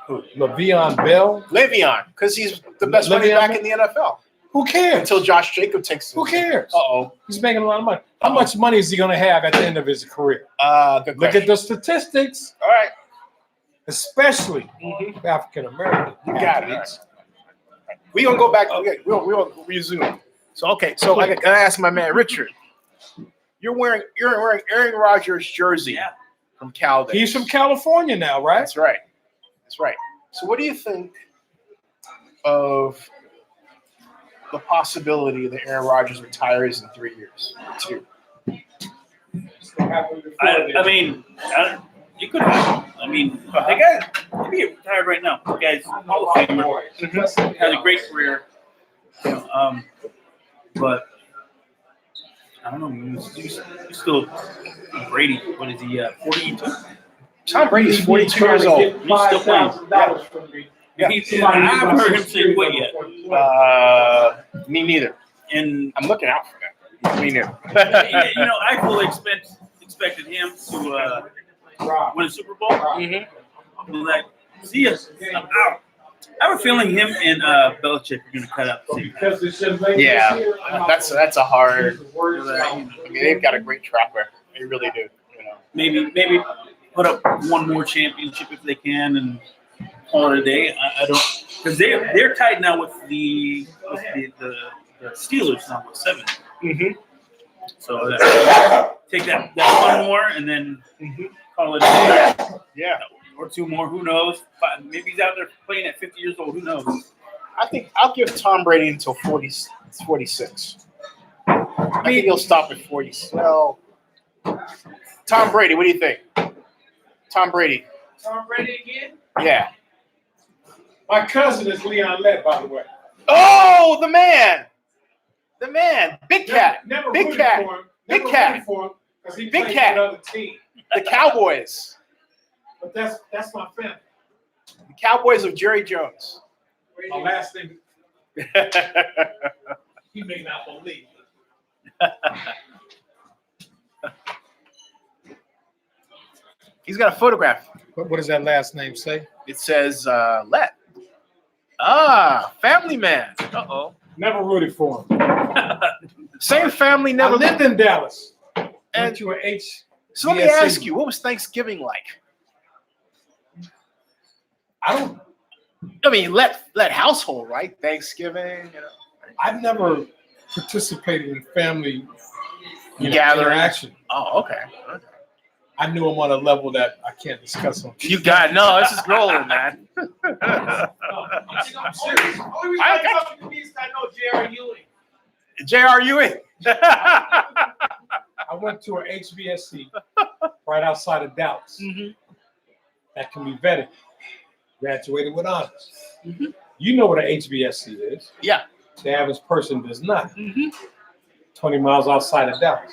Le'Veon Bell? Le'Veon, because he's the best running Le'Veon? back in the NFL. Who cares? Until Josh Jacobs takes him. Who cares? Uh-oh. He's making a lot of money. How much money is he going to have at the end of his career? Good Look question. at the statistics, All right. especially Mhm. African American You got it. athletes. We gonna go back. Okay, we'll resume. So okay, so I asked my man Richard. You're wearing Aaron Rodgers' jersey from Cal Days. He's from California now, right? That's right. That's right. So what do you think of the possibility that Aaron Rodgers retires in 3 years? 2. I mean, you could have. I mean, the guy could be retired right now. The guy's Hall of Famer. Has a great career. You know, but I don't know. He's still Brady. What is he? 42. Tom Brady's 42 years old. He's still playing. Yeah. I haven't heard him say quit yet. Me neither. And I'm looking out for that. Me neither. you know, I fully expected him to win a Super Bowl. Mhm. I'm like, see us. I'm out. I have a feeling him and Belichick are going to cut up. Yeah, that's a hard. I mean, they've got a great track record. They really do. You know. Maybe put up one more championship if they can and call it a day. I don't, because they're tied now with the Steelers now with 7. Mm-hmm. So take that one more and then call it a day. Yeah. Or 2 more. Who knows? But maybe he's out there playing at 50 years old. Who knows? I think I'll give Tom Brady until 46. I think he'll stop at 40. Well, Tom Brady, what do you think? Tom Brady. Tom Brady again? Yeah. My cousin is Leon Lett, by the way. Oh, the man. Big cat. Never Big rooted cat. for him. Big Never cat. rooted for him because he Big played cat. for another team. The Cowboys. But that's my family. The Cowboys of Jerry Jones. My last name, he may not believe. He's got a photograph. What does that last name say? It says Let. Family man. Uh-oh. Never rooted for him. Same family, I never lived in Dallas. And Went to an H. so let me ask you, what was Thanksgiving like? I mean, let household, right? Thanksgiving, you know. I've never participated in family Gathering. interaction. Oh, okay. I knew him on a level that I can't discuss on. You got no. This is growing, man. I'm serious. Only reason I I'm got talking to me is I know J.R. Ewing. J.R. Ewing. I went to an HBSC right outside of Dallas. That can be vetted. Graduated with honors. You know what an HBSC is. Yeah. The average person does not. 20 miles outside of Dallas.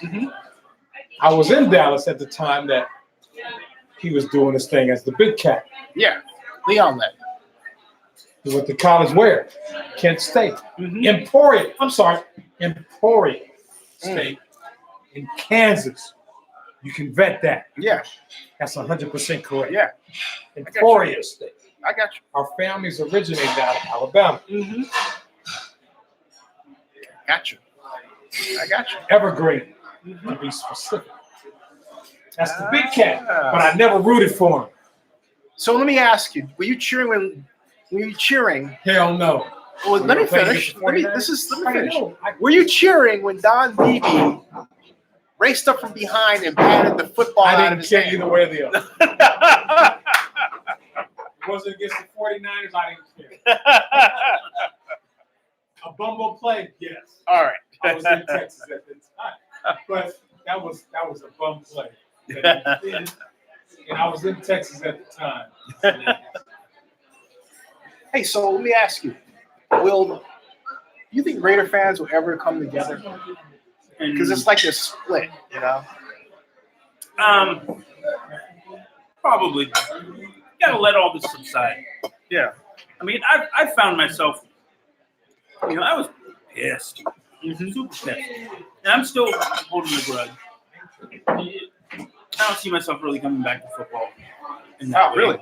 I was in Dallas at the time that he was doing his thing as the big cat. Yeah. Leon Lett. He went to college where? Kent State. Emporia State in Kansas. You can vet that. Yeah. That's 100% correct. Yeah. Emporia State. I got you. Our families originated out of Alabama. Got you. I got you. Evergreen, to be specific. That's the big cat, but I never rooted for him. So let me ask you: Were you cheering? Hell no. Well, let me finish. Let me finish. Were you cheering when Don Beebe raced up from behind and batted the football I out of didn't his care hand? either way or the other. It wasn't against the 49ers, I didn't care. A bumble play, yes. All right. I was in Texas at the time. But that was a bum play. That he did. And I was in Texas at the time. Hey, so let me ask you: Will you think Raider fans will ever come together? Because it's like a split, you know. Probably. You gotta let all this subside. Yeah. I mean, I found myself, I was pissed. Super pissed. And I'm still holding the grudge. I don't see myself really coming back to football. Oh, really?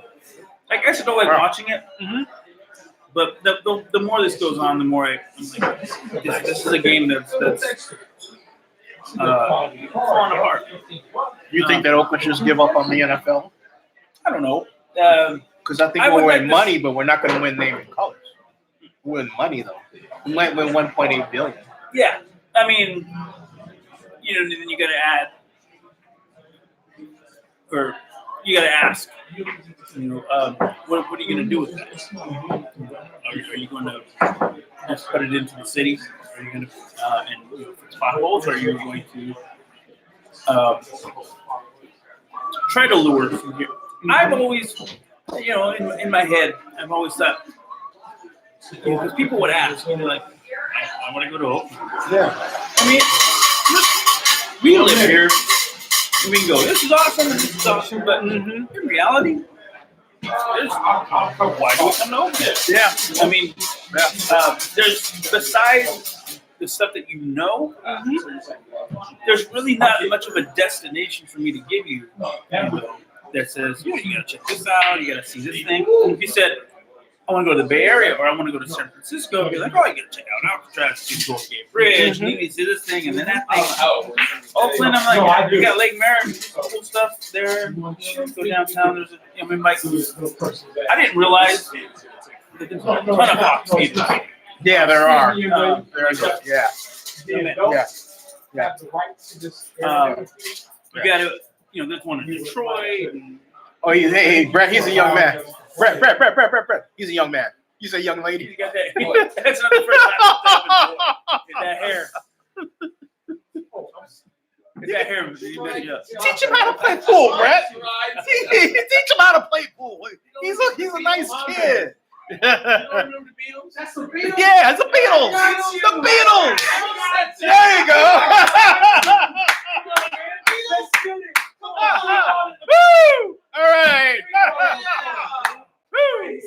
I guess I don't like watching it. But the more this goes on, the more I'm like, this is a game that's falling apart. You think that Oakland should just give up on the NFL? I don't know. Because I think I we'll would win like money, but we're not going to win name and colors. We'll win money, though. We might win $1.8 billion. Yeah, I mean, then you got to add, or you got to ask, what are you going to do with that? Are you going to just put it into the city? Are you going to fix potholes? Or are you going to try to lure from here? I've always, in my head, I've always thought, because people would ask, and they're like, I want to go to Oakland. Yeah. I mean, we live here, and we can go, this is awesome, but in reality, why do we come to Oakland? Yeah. I mean, there's, besides the stuff that there's really not much of a destination for me to give you that says, you gotta check this out, you gotta see this thing. If you said, I want to go to the Bay Area or I want to go to San Francisco. Be like, oh, you got to check out Alcatraz, see Golden Gate Bridge, you need to see this thing, and then that thing. Oakland, I'm like, you got Lake Merritt, cool stuff there. Go downtown. There's I didn't realize there's a ton of Fox either. Yeah, there are. Yeah. You got to, there's one in Detroit. Oh, hey, Brett, he's a young man. Brett. He's a young man. He's a young lady. You got that. That's not the first time it's that hair. It's that hair. Teach him how to play pool, Brett. Teach him how to play pool. He's a nice kid. That's the Beatles. Yeah, it's the Beatles. The Beatles. There you go. Woo! All right. Woo!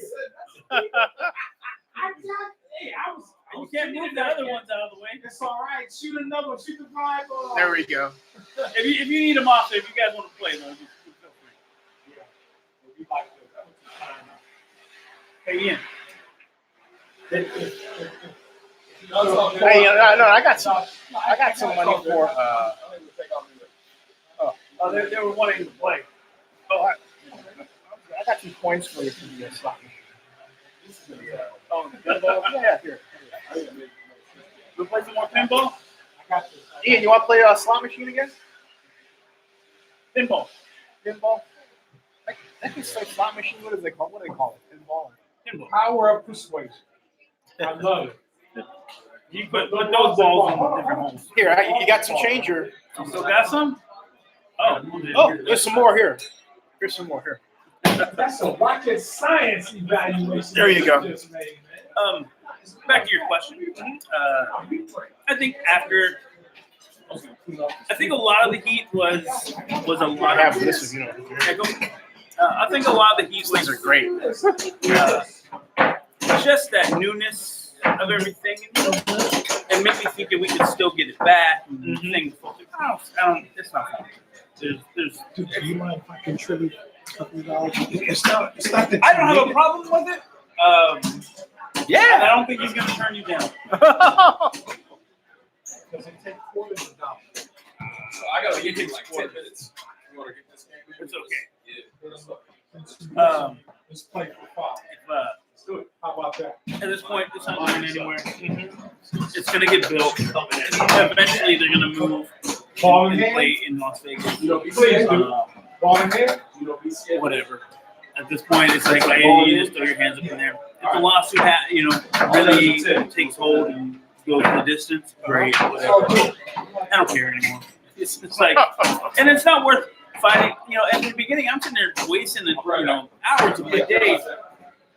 You can't move the other ones out of the way. It's all right. Shoot another one. Shoot the five ball. There we go. If you need them off, if you guys want to play, though, just feel free. Hey, Ian. Hey, no, I got some money for. They were wanting to play. I got some points for you for the slot machine. Yeah, here. We'll play some more pinball. Ian, you want to play a slot machine again? Pinball. I can say slot machine. What do they call it? Pinball. Power of persuasion. I love it. You put those balls in different holes. Here, you got some change or? You still got some? Oh, there's some more here. Here's some more here. That's a rocket science evaluation. There you go. Just made, Back to your question. I think a lot of the heat was a lot of this. I think a lot of the heat was These are great. Just that newness of everything, and make me think that we could still get it back. And things. It's not fun. Do you mind if I contribute a couple of dollars? It's not that I don't have a problem with it. Yeah. I don't think he's going to turn you down. Does it take quarters of dollars? So I gotta get like 10 minutes. You wanna get this game in? It's okay. Let's play for five. Let's do it. How about that? At this point, it's not going anywhere. It's going to get built. Eventually, they're going to move Ball in and hand? play in Las Vegas. Please do. Ball in hand? Whatever. At this point, it's like, hey, you just throw your hands up in there. If the lawsuit, really takes hold and goes the distance, great. Whatever. I don't care anymore. It's like, and it's not worth fighting. At the beginning, I'm sitting there wasting hours of my day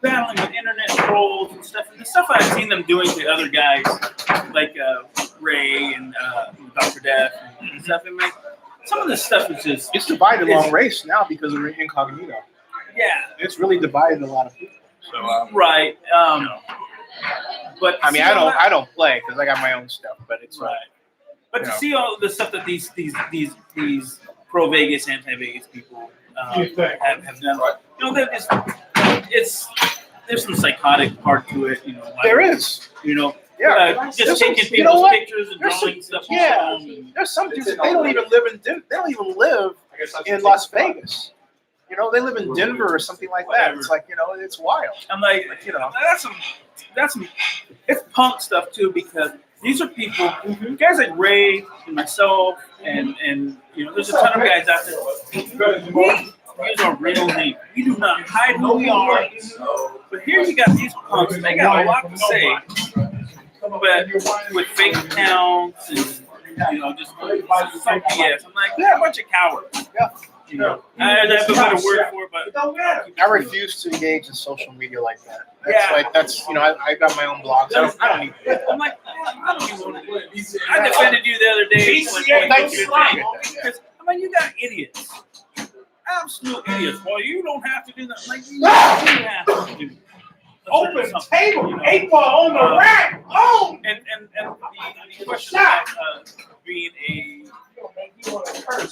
battling with internet trolls and stuff. And the stuff I've seen them doing to other guys, like Ray and Dr. Death and stuff. And some of this stuff is just It's divided along race now because of incognito. yeah, It's really divided a lot of people. So right. But I mean, I don't play because I got my own stuff, but it's right. But to see all the stuff that these pro Vegas, anti Vegas people have done, there's some psychotic part to it. there is. Yeah, just taking people's pictures and There's drawing some- stuff. yeah. On them. There's some dudes that they don't even live in Las Vegas. They live in Denver or something like that. It's like it's wild. I'm like, that's some, it's punk stuff too, because these are people, guys like Ray and myself, and there's a ton of guys out there. These are real names. We do not hide who we are. But here you got these punks. They got a lot to say, but with fake accounts and just some BS. I'm like, they're a bunch of cowards. Yeah. I have a better word for it, but I refuse to engage in social media like that. That's I got my own blogs. I don't need that. I'm like, I don't even want to do it. I defended you the other day. Thank you. Because, you got idiots. Absolute idiots. Well, you don't have to do that. I'm like, you have to do it. Open table, 8 ball on the rack. And the question about being a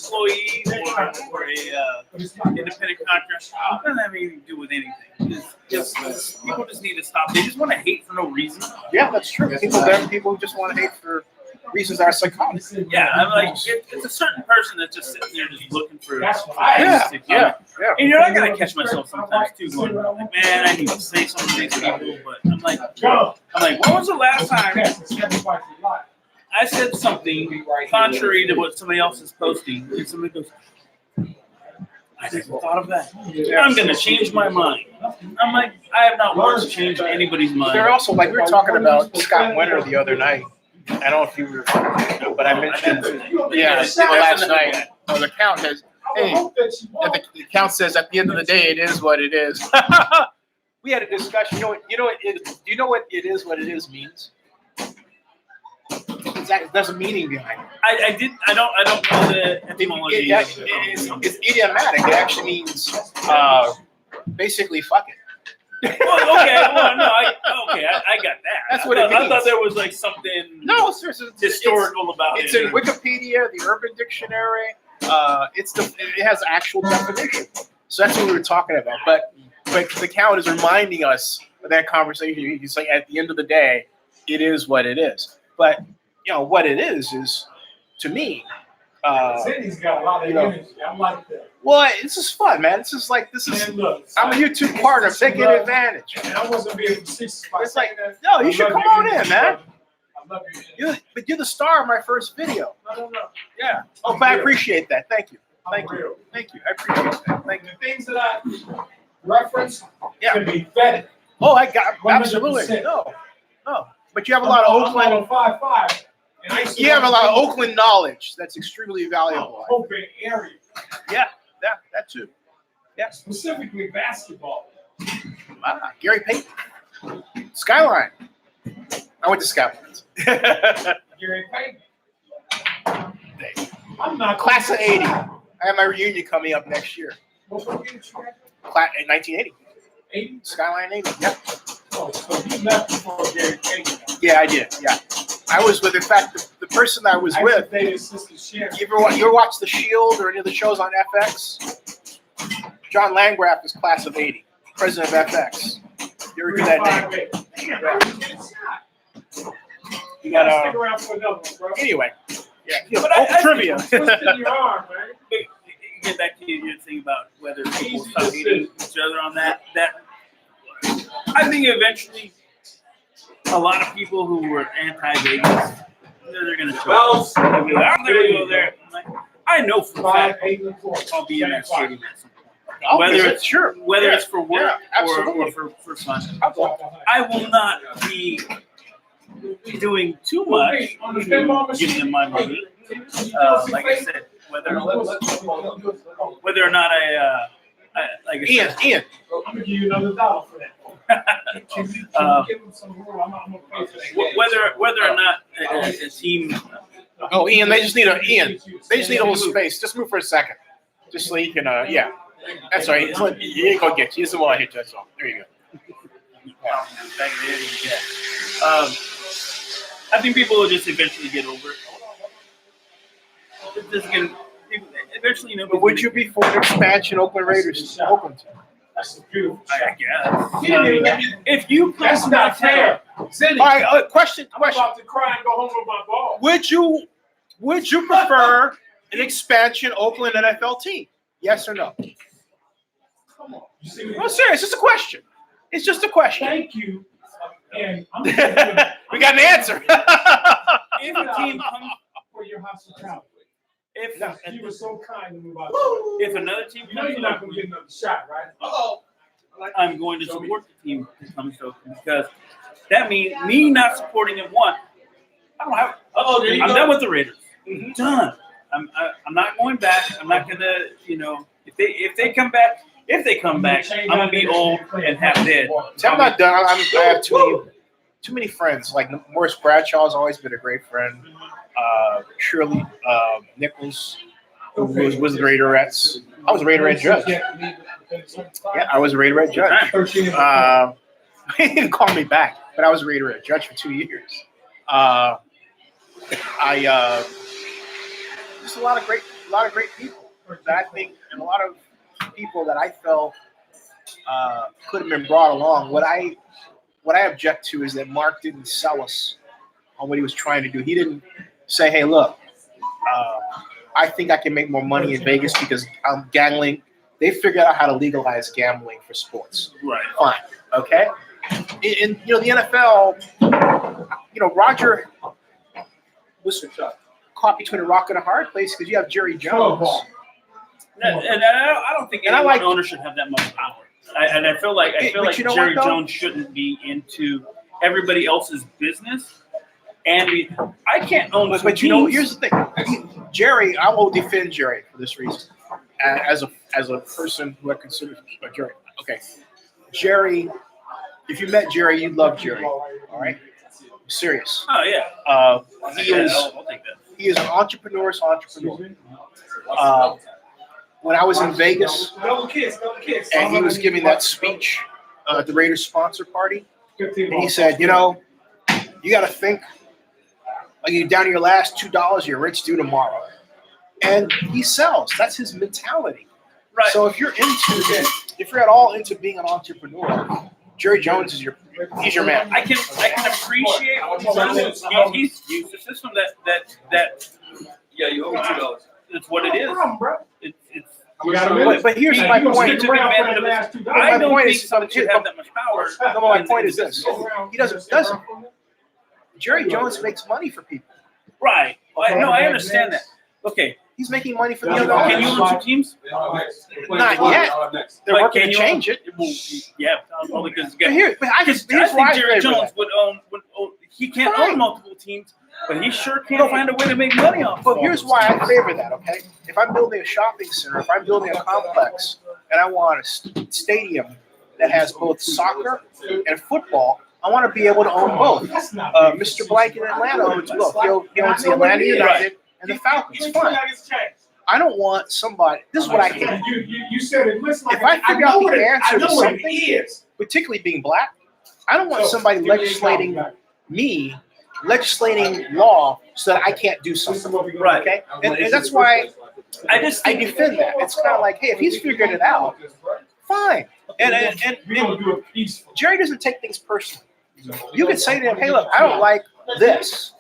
employee or a independent contractor, it doesn't have anything to do with anything. People just need to stop. They just want to hate for no reason. Yeah, that's true. People just want to hate for reasons that are psychotic. Yeah, I'm like, it's a certain person that's just sitting there just looking for. Yeah. And you know, I gotta catch myself sometimes too, going like, man, I need to say something to these people, but I'm like, when was the last time I said something contrary to what somebody else is posting, and somebody goes, I never thought of that. I'm gonna change my mind. I'm like, I have not once changed anybody's mind. They're also like, we were talking about Scott Winter the other night. I don't know if you were, but I mentioned, last night. The count has, the count says at the end of the day, it is what it is. We had a discussion. Do you know what it is what it is means? There's a meaning behind it. I don't know the etymology. It's idiomatic. It actually means basically fuck it. I got that. That's what it means. I thought there was like something historical about it. It's in Wikipedia, the Urban Dictionary. It has actual definition. So that's what we were talking about. But the count is reminding us of that conversation. He's like, at the end of the day, it is what it is. But what it is to me. Zennie's got a lot of energy. I like that. Well, this is fun, man. This is. I'm a YouTube partner. I'm taking advantage. And I wasn't being facetious by It's like, saying that. no, you should come on in, man. I love you. You're the star of my first video. No. Yeah. Oh, but I appreciate that. Thank you. Thank you. I appreciate that. Thank you. The things that I reference can be vetted. Oh, I got 100%. absolutely. No. But you have a lot of Oakland. 5'5". You have a lot of Oakland knowledge that's extremely valuable. Open area. Yeah, that too. Yeah. Specifically basketball. Gary Payton. Skyline. I went to Skyline. Gary Payton. I'm not Class of 80. I have my reunion coming up next year. What year did you Class in 1980. 80? Skyline 80. Yeah. Oh, so you left before Gary Payton. Yeah, I did. Yeah. I was with, in fact, the person I was with. You ever watch The Shield or any of the shows on FX? John Landgraf is class of 80, president of FX. You ever hear that name? Yeah. You got stick around for another one, bro. Anyway. Yeah. But I trivia. Twisting your arm, man. Get back to your thing about whether people stop hating each other on that. I think eventually a lot of people who were anti-Vegas, they're going to show up. I'm going to go there. I know for a fact I'll be in that stadium at some point. Whether it's for work or for fun. I will not be doing too much to give them my money. Like I said, whether or not I like I said, Ian. I'm gonna give you another $1 for that. Whether or not a team. Oh, Ian, they just need a little space. Just move for a second, just so you can. Yeah, that's right. He ain't gonna get you. He's the one I hit you. That's all. There you go. I think people will just eventually get over it. Eventually, But would you be for an expansion, Oakland Raiders? Oakland. That's beautiful. I guess. If you That's not fair. All right, question. I'm about to cry and go home with my ball. Would you prefer an expansion Oakland NFL team? Yes or no? Come on. You see No, serious. It's a question. It's just a question. Thank you. And I'm We got an answer. if a team comes for your hospitality. if You were so kind to me about if another team You know comes you're to not Oakland, gonna get another shot, right? I'm going to support the team that comes to Oakland because that means me not supporting them. One, I don't have. I'm done with the Raiders. Done. I'm not going back. I'm not gonna. If they come back, I'm gonna be old and half dead. See, I'm not done. I have too many friends. Like Morris Bradshaw's always been a great friend. Shirley Nichols, who was the Raiderettes. I was a Raiderette judge. Yeah, I was a Raiderette judge. He didn't call me back, but I was a Raiderette judge for 2 years. Just a lot of great lot of great people that I think, and a lot of people that I felt could have been brought along. What I object to is that Mark didn't sell us on what he was trying to do. He didn't say, "Hey, look, I think I can make more money in Vegas because I'm gambling." They figured out how to legalize gambling for sports. Right. Fine. Okay. In the NFL, Roger was caught between a rock and a hard place because you have Jerry Jones. And I don't think any one owner should have that much power. I feel like Jerry Jones shouldn't be into everybody else's business. And I can't own. But here's the thing, Jerry. I will defend Jerry for this reason. As a person who I consider Jerry. Okay, Jerry. If you met Jerry, you'd love Jerry. All right, I'm serious. Oh yeah. I'll take that. He is an entrepreneur's entrepreneur. When I was in Vegas, and he was giving that speech at the Raiders sponsor party, and he said, you got to think like you're down to your last $2, your rent's due tomorrow. And he sells. That's his mentality. Right. So if you're at all into being an entrepreneur, Jerry Jones is your man. I can appreciate what he's used a system that you owe me $2. It's what it is. But here's my point. I don't think someone should have that much power. No, my point is this: he doesn't. Jerry Jones makes money for people. Right. I understand that. Okay. He's making money for the other. Can you own two teams? Not yet. They're working to change it. Yeah, only because I think Jerry Jones would own. He can't own multiple teams, but he sure can find a way to make money off. But here's why I favor that. Okay, if I'm building a shopping center, if I'm building a complex, and I want a stadium that has both soccer and football, I want to be able to own both. Mr. Blank in Atlanta owns both. He owns the Atlanta United and the Falcons. Fine. I don't want somebody. This is what I hate. You said it. Listen, if I figure out the answer to something, particularly being black, I don't want somebody legislating law so that I can't do something. Right. Okay. And that's why I defend that. It's kind of like, hey, if he's figured it out, fine. And Jerry doesn't take things personally. You can say to him, hey, look, I don't like this.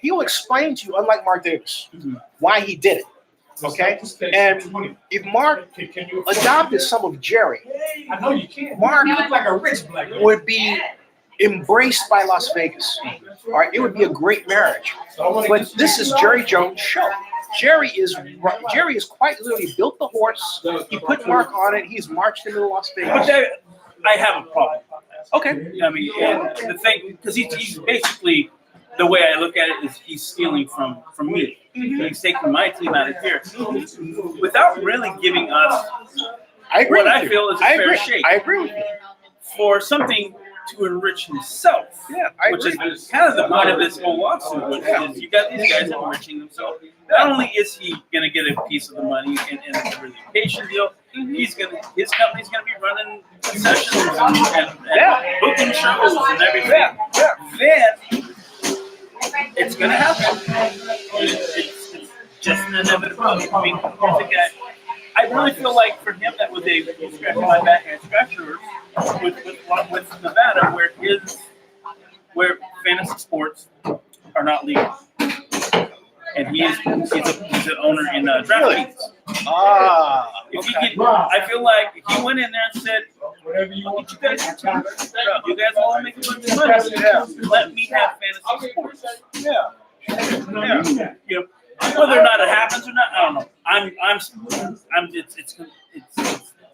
He'll explain to you, unlike Mark Davis, why he did it. Okay? And if Mark adopted some of Jerry, Mark would be embraced by Las Vegas. All right? It would be a great marriage. But this is Jerry Jones' show. Jerry is quite literally built the horse. He put Mark on it. He's marched into Las Vegas. But I have a problem. Okay. I mean, the thing, because he's basically, the way I look at it is he's stealing from me. He's taking my team out of here without really giving us what I feel is a fair shake. I agree with you. For something to enrich himself. Yeah, which is kind of the point of this whole lawsuit, which is you got these guys enriching themselves. Not only is he going to get a piece of the money in a relocation deal, his company's going to be running concessions and booking shows and everything. Then it's going to happen. It's just an inevitability. I mean, I really feel like for him that was a scratch my back and scratcher with Nevada, where fantasy sports are not legal, and he's an owner in DraftKings. I feel like if he went in there and said, "I'll get you guys your teams. You guys all make a bunch of money. Let me have fantasy sports." Yeah. You know, whether or not it happens or not, I don't know. It's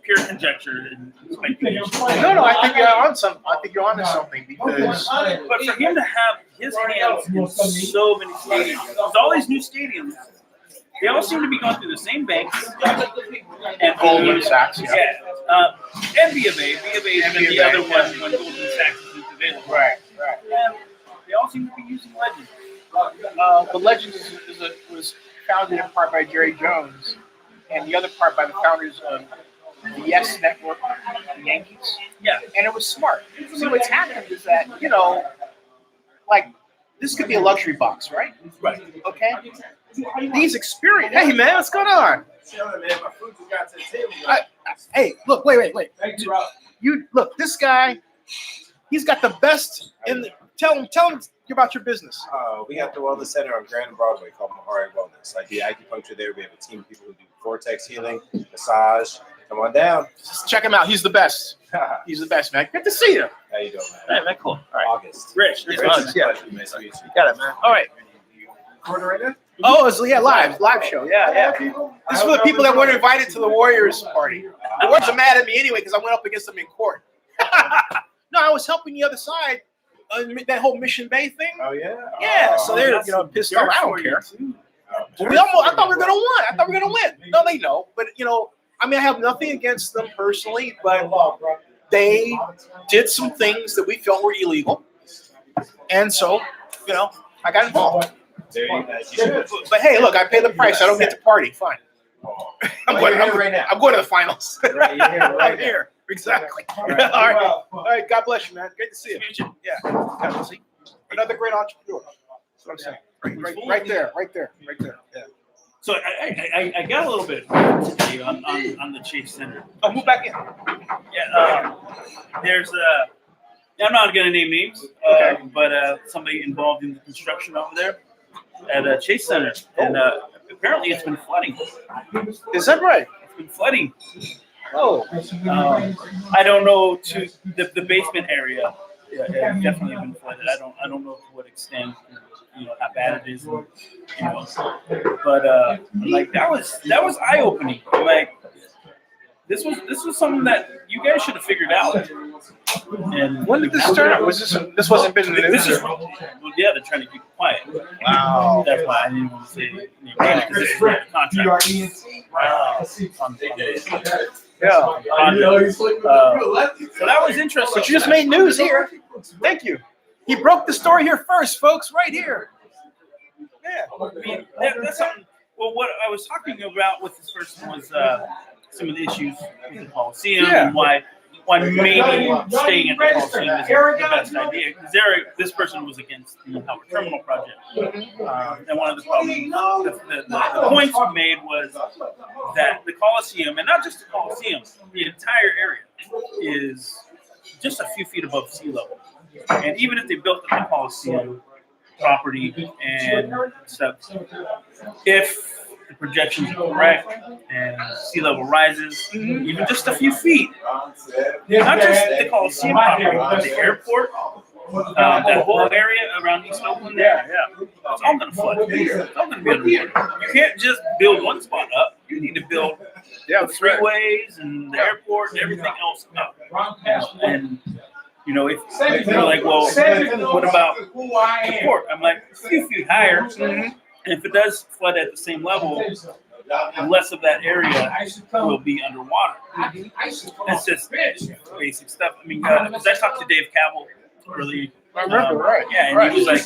pure conjecture and speculation. No, I think you're on something. I think you're onto something because. But for him to have his hands in so many stadiums, there's all these new stadiums. They all seem to be going through the same banks. And Goldman Sachs, and B of A. B of A has been the other one when Goldman Sachs is available. Right. And they all seem to be using Legend. The Legend was founded in part by Jerry Jones, and the other part by the founders of the Yes Network, the Yankees. Yeah. And it was smart. So what's happened is that, like, this could be a luxury box, right? Right. Okay? He's experienced. Hey man, what's going on? Chilling, man. My food just got to the table. Hey, look, wait. You look, this guy, he's got the best in the. Tell him about your business. We got the Wellness Center on Grand and Broadway called Mahari Wellness. I do acupuncture there. We have a team of people who do vortex healing, massage. Come on down. Just check him out. He's the best. He's the best, man. Good to see you. How you doing, man? Hey, man, cool. All right. August. Rich. Nice Yeah. to meet you. Got it, man. All right. Recording right now? Oh, it's live show. Yeah. This is for the people that weren't invited to the Warriors party. The Warriors are mad at me anyway because I went up against them in court. No, I was helping the other side. That whole Mission Bay thing. Oh yeah. Yeah, so they're pissed off. I don't care. I thought we were gonna win. No, they know, but I mean, I have nothing against them personally, but they did some things that we felt were illegal, and so I got involved. There you go. But hey, look, I pay the price. I don't get to party. Fine. I'm going to the finals. Right, you're here right I'm here. Exactly. All right. God bless you, man. Great to see you. Yeah. God bless you. Another great entrepreneur. That's what I'm saying. Right there. Yeah. So I got a little bit today on the Chase Center. Oh, move back in. Yeah. There's I'm not going to name names, but somebody involved in the construction over there at Chase Center, and apparently it's been flooding. Is that right? It's been flooding. Oh. I don't know to the basement area. Yeah, it's definitely been flooded. I don't know to what extent, how bad it is, but like that was eye opening. Like this was something that you guys should have figured out. And when did this start? This wasn't been in the news? They're trying to keep it quiet. Wow. That's why I didn't want to say because this is not a contract. Yeah. So that was interesting. But you just made news here. Thank you. He broke the story here first, folks, right here. Yeah. I mean, that's something. Well, what I was talking about with this person was some of the issues with the Coliseum and why maybe staying at the Coliseum is the best idea. Because this person was against the Howard Terminal project. And one of the problems, the points we made was that the Coliseum, and not just the Coliseum, the entire area is just a few feet above sea level. And even if they built the Coliseum property and stuff, if the projections are correct and sea level rises even just a few feet, not just the Coliseum property, but the airport, that whole area around East Oakland there, it's all going to flood. It's all going to be underwater. You can't just build one spot up. You need to build the freeways and the airport and everything else up. And if they're like, well, what about the port? I'm like, a few feet higher. And if it does flood at the same level, less of that area will be underwater. That's just basic stuff. I mean, because I talked to Dave Cavill early. I remember, right? Yeah, and he was like,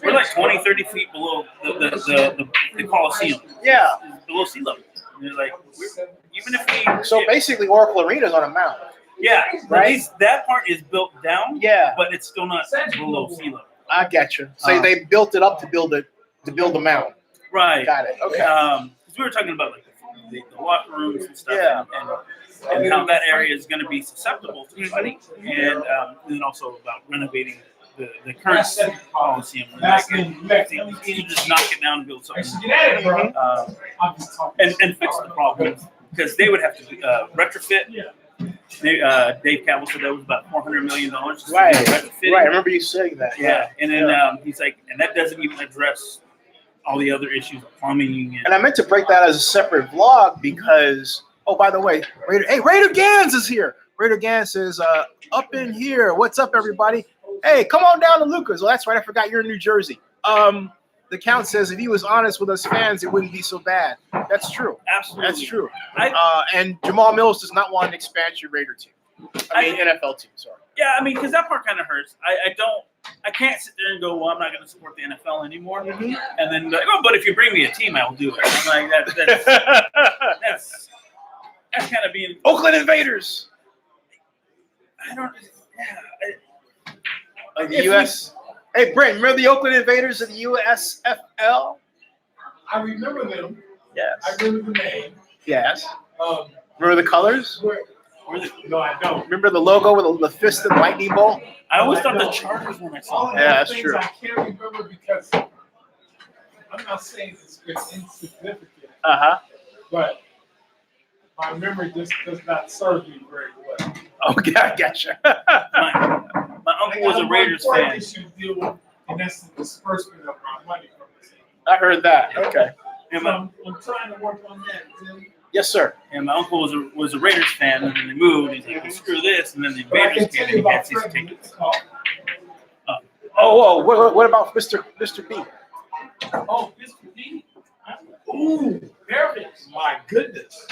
we're like 20, 30 feet below the Coliseum. Yeah. Below sea level. And they're like, even if we... So basically, Oracle Arena's on a mountain. Yeah, right. That part is built down. Yeah, but it's still not below sea level. I get you. So they built it up to build the mountain. Right. Got it. Okay. Because we were talking about like the locker rooms and stuff, and how that area is going to be susceptible to flooding, and then also about renovating the current Coliseum. You just knock it down and build something, and fix the problem, because they would have to retrofit. Dave Cavill said that was about $400 million. Right. I remember you saying that. Yeah. And then he's like, and that doesn't even address all the other issues of plumbing. And I meant to break that as a separate vlog because, oh, by the way, Raider Gans is here. Raider Gans says, up in here. What's up, everybody? Hey, come on down to Luka's. Well, that's right. I forgot you're in New Jersey. The count says if he was honest with us fans, it wouldn't be so bad. That's true. Absolutely. That's true. And Jamal Mills does not want an expansion Raider team. I mean, NFL team, sorry. Yeah, I mean, because that part kind of hurts. I can't sit there and go, well, I'm not going to support the NFL anymore. And then, like, oh, but if you bring me a team, I will do it. I'm like, that's kind of being Oakland Invaders. I don't. Like the U.S. Hey, Brent, remember the Oakland Invaders of the USFL? I remember them. Yes. I remember the name. Yes. Um, Remember the colors? no, I don't. Remember the logo with the fist and lightning bolt? I always thought the Chargers when I saw All them. of Yeah, those that's things true. I can't remember because I'm not saying it's insignificant, Uh-huh. but my memory just does not serve me very well. Okay, I gotcha. My uncle was a Raiders fan. Issue to deal with, and that's the disbursement of my money from the team. I heard that. Okay. And So my, I'm trying to work on that. Tim. Yes, sir. and my uncle was a Raiders fan, and then they moved. He's like, well, screw this, and then the But I can Raiders tell came you and he had about season Fred tickets. Biletnikoff. Oh, what about Mr. B? Oh, Mr. B. Ooh, my goodness.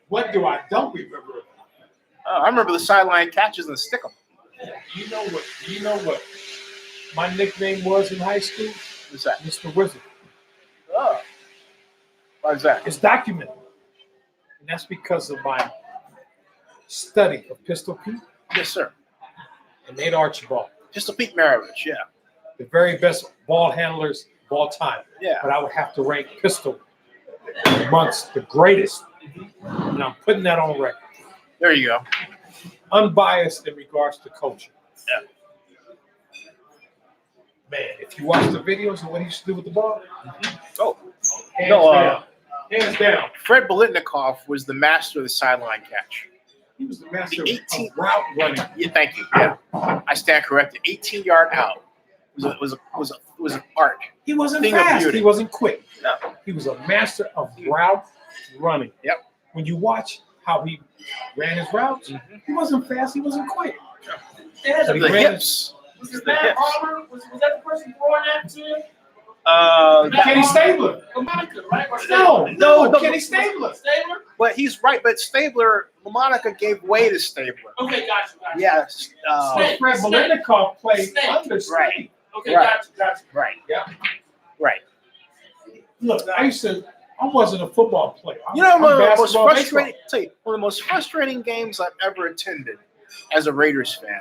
What do I don't remember? Oh, I remember the sideline catches and the stick 'em. You know what my nickname was in high school? What's that? Mr. Wizard. Oh. Why's that? It's documented. And that's because of my study of Pistol Pete Yes, sir. and Nate Archibald, Pistol Pete Maravich, yeah. the very best ball handlers of all time. Yeah. But I would have to rank Pistol amongst the greatest. And I'm putting that on record. There you go. Unbiased in regards to culture. Yeah. Man, if you watch the videos of what he used to do with the ball, Oh. hands No, down. Hands down. Fred Biletnikoff was the master of the sideline catch. He was the master The of 18 route running. Yeah, thank you. Yeah. I stand corrected. 18-yard out was an art. He wasn't Thing of fast. beauty. He wasn't quick. No. He was a master of route running. Yep. When you watch how he ran his routes, he wasn't fast. He wasn't quick. But he The ran hips. Was his The man hips. Palmer? Was that the person throwing that to him? Kenny Stabler. Monica, right? Or No, no. Kenny Stabler. Stabler? But he's right. But Stabler, LaMonica gave way to Stabler. Okay, gotcha. Yes. But Fred Biletnikoff played Snake. under Right. Snake. Okay, Right. gotcha. Right. Yeah. Right. Look, I wasn't a football player. You know, I'm one of the most basketball, frustrating. Tell you, one of the most frustrating games I've ever attended as a Raiders fan.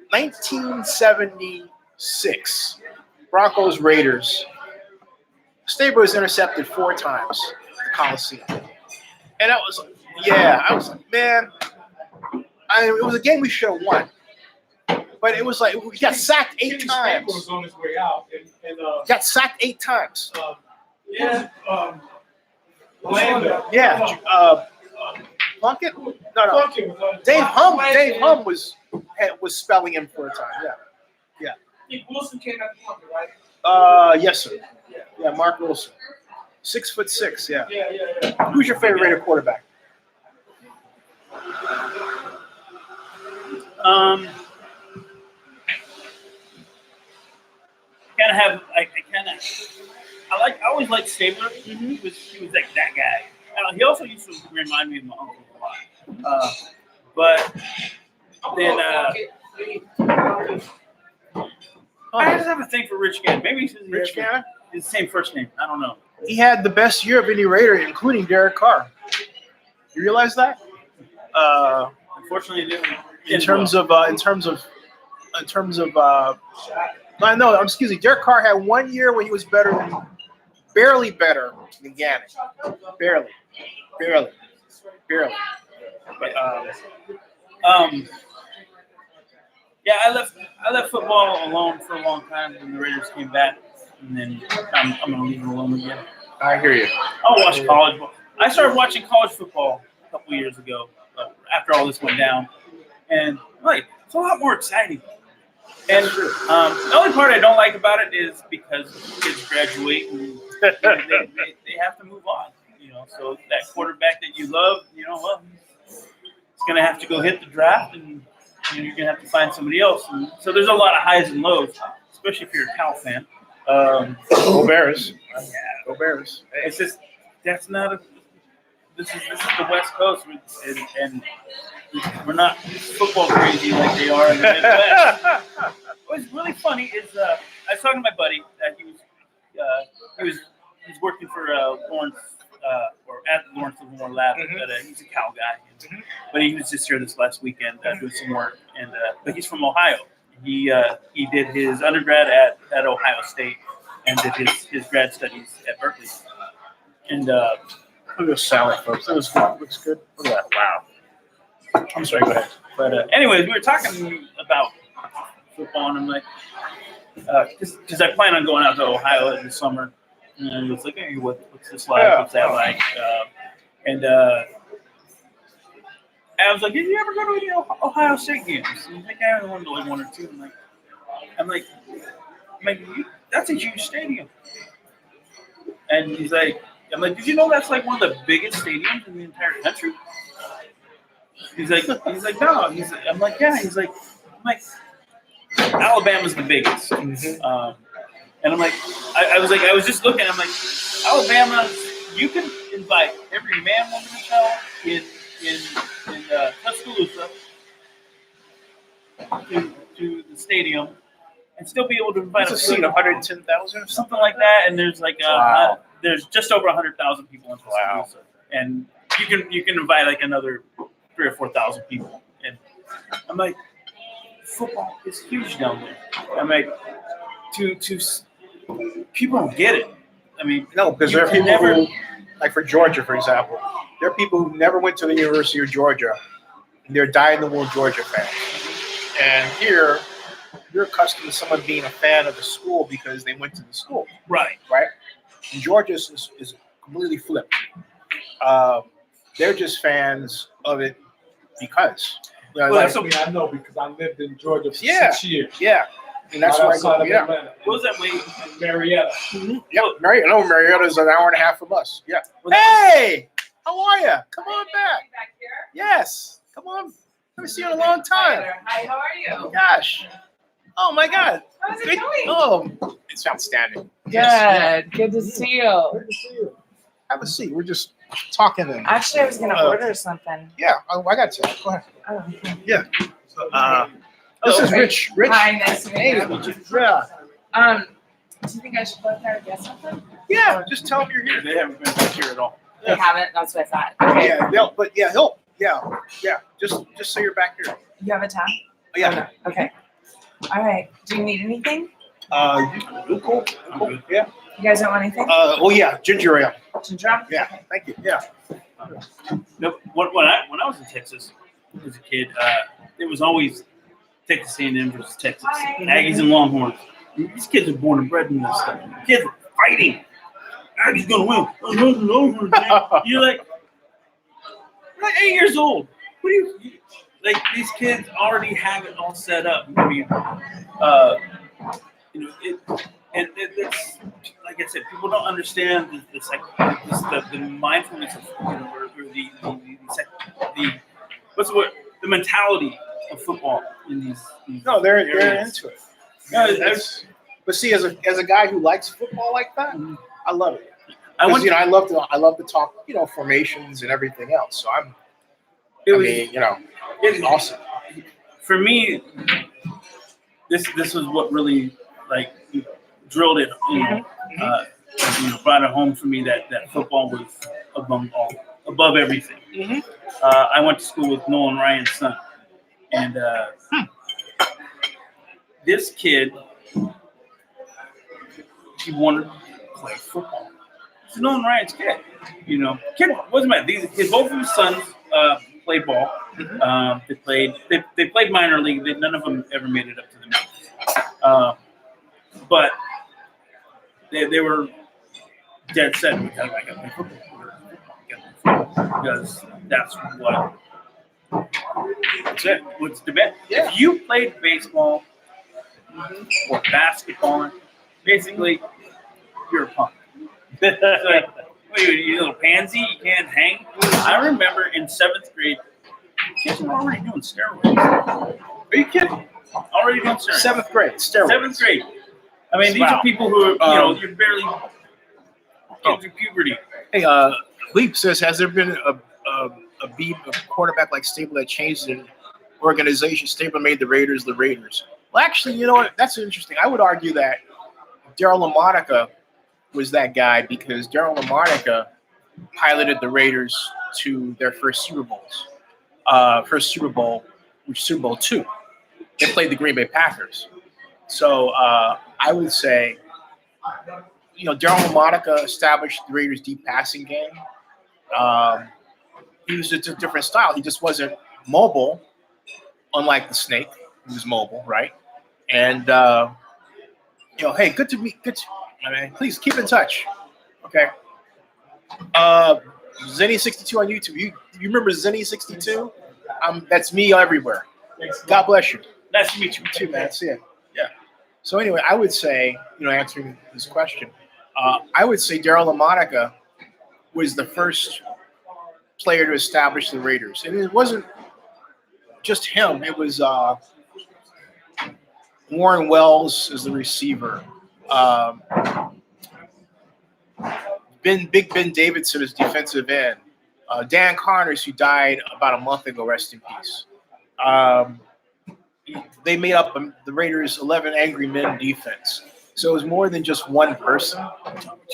1976, Broncos Raiders. Stabler was intercepted 4 times at the Coliseum, and I was like, man, it was a game we should have won, but it was like we got sacked 8 Kenny Stabler times. was on his way out, and Got sacked 8 times. Lando. Yeah, Plunkett? No. Plunkett was on his Dave way out. Hum was spelling him for a time. Yeah. I think Wilson came at the point, right? Yes, sir. Yeah, Mark Wilson. 6'6", yeah. Yeah. Who's your favorite Raider quarterback? I always liked Stabler. He was like that guy. He also used to remind me of my uncle a lot. But then I just have a thing for Rich Gannon. Maybe it's Rich Gannon? It's the same first name. I don't know. He had the best year of any Raider, including Derek Carr. You realize that? Unfortunately, it didn't. Excuse me. Derek Carr had 1 year where he was barely better than Gannon. Barely. But Yeah, I left football alone for a long time when the Raiders came back, and then I'm gonna leave it alone again. I hear you. I'll watch college ball. I started watching college football a couple years ago, after all this went down, and it's a lot more exciting. And the only part I don't like about it is because kids graduate and they have to move on. So that quarterback that you love, he's gonna have to go hit the draft, and you're gonna have to find somebody else. And so there's a lot of highs and lows, especially if you're a Cal fan. Go Bears. Go Bears. It's just that's not a. This is the West Coast, and we're not football crazy like they are in the Midwest. What's really funny is I was talking to my buddy that he's working for Lawrence or at Lawrence Livermore Lab. He's a Cal guy, but he was just here this last weekend doing some work. But he's from Ohio. He did his undergrad at Ohio State, and did his grad studies at Berkeley. And Look at this salad, folks. This looks good. Look at that. Wow. I'm sorry. Go ahead. but anyways, we were talking about football, and I'm like, because I plan on going out to Ohio in the summer, and he was like, hey, what's this like? Yeah. What's that like? And I was like, did you ever go to any Ohio State games? And he's like, I went to like one or two. I'm like, that's a huge stadium. And he's like, I'm like, did you know that's like one of the biggest stadiums in the entire country? He's like, no. I'm like, yeah. I'm like, Alabama's the biggest. And I'm like, I was just looking. I'm like, Alabama, you can invite every man, woman, and child in Tuscaloosa to the stadium and still be able to invite It's a seat, 110,000 or something like that. And there's like there's just over 100,000 people in Tuscaloosa, and you can invite like another 3,000 or 4,000 people. And I'm like, football is huge down there. I'm like, to people don't get it. I mean, No, because there are people who, like for Georgia, for example, there are people who never went to the University of Georgia, and they're dyed-in-the-wool Georgia fans. And here, you're accustomed to someone being a fan of the school because they went to the school, right? And Georgia is completely flipped. They're just fans of it because. I know because I lived in Georgia for 6 years. Yeah. And that's where I go. Yeah. Atlanta. What was that way? Marietta. Yeah, Marietta is an hour and a half from us. Yeah. Hey, how are you? Come on back. Yes. Come on. Haven't seen you in a long time. Hi, how are Oh you? gosh. Oh my God. How's it going? Oh, it's outstanding. Good. Good to see you. Good to see you. Have a seat. We're just talking. And, Actually, I was gonna order something. yeah, I got you. Go ahead. Oh, okay. Yeah. This is Rich. Rich. Hi, nice to meet Hey, you. yeah. Do you think I should go there and get something? Yeah. Just tell him you're here. They haven't been back here at all. They haven't. That's what I thought. Okay. Yeah. Just so you're back here. You have a tab? Yeah. Okay. All right. Do you need anything? You cool? Yeah. You guys don't want anything? Ginger ale. Ginger ale? Yeah. Okay. Thank you. Yeah. No, when I was in Texas as a kid, it was always Texas A&M versus Texas, Aggies and Longhorns. These kids are born and bred in this stuff. Kids are fighting. Aggies gonna win. Longhorns, man. You're like 8 years old. What do you like? These kids already have it all set up. I mean, it's like I said, people don't understand the mindfulness of or the mentality of football in these No, they're areas. into it. But see, as a guy who likes football like that, I love it. I I love to talk, formations and everything else. So it's awesome. For me, this was what really like drilled it, brought it home for me that football was above everything. I went to school with Nolan Ryan's son, and this kid, he wanted to play football. It's Nolan Ryan's kid, Kid wasn't bad. Both of his sons played ball. They played minor league. None of them ever made it up to the majors. But they were dead set. I got to play football. Because that's what's the bet. Yeah. If you played baseball or basketball, basically you're a punk. It's like, you little pansy, you can't hang. I remember in 7th grade, kids were already doing steroids. Are you kidding? Already doing steroids. 7th grade, steroids. 7th grade. I mean, these are people who are, you're barely getting through puberty. Hey, Leap says, has there been a quarterback like Stable that changed an organization? Stable made the Raiders the Raiders. Well, actually, you know what? That's interesting. I would argue that Darryl LaMonica was that guy because Darryl LaMonica piloted the Raiders to their first Super Bowls. First Super Bowl, which is Super Bowl II. They played the Green Bay Packers. So I would say Darryl LaMonica established the Raiders' deep passing game. He was just a different style. He just wasn't mobile, unlike the Snake. He was mobile, right? And hey, good to meet. Please keep in touch. Okay. Zennie62 on YouTube. You remember Zennie62? That's me everywhere. God bless you. Nice to meet you. Too, man. See ya. Yeah. So anyway, I would say, answering this question, I would say Darryl LaMonica was the first player to establish the Raiders, and it wasn't just him. It was Warren Wells as the receiver. Big Ben Davidson as defensive end. Dan Connors, who died about a month ago, rest in peace. They made up the Raiders' 11 Angry Men defense. So it was more than just one person.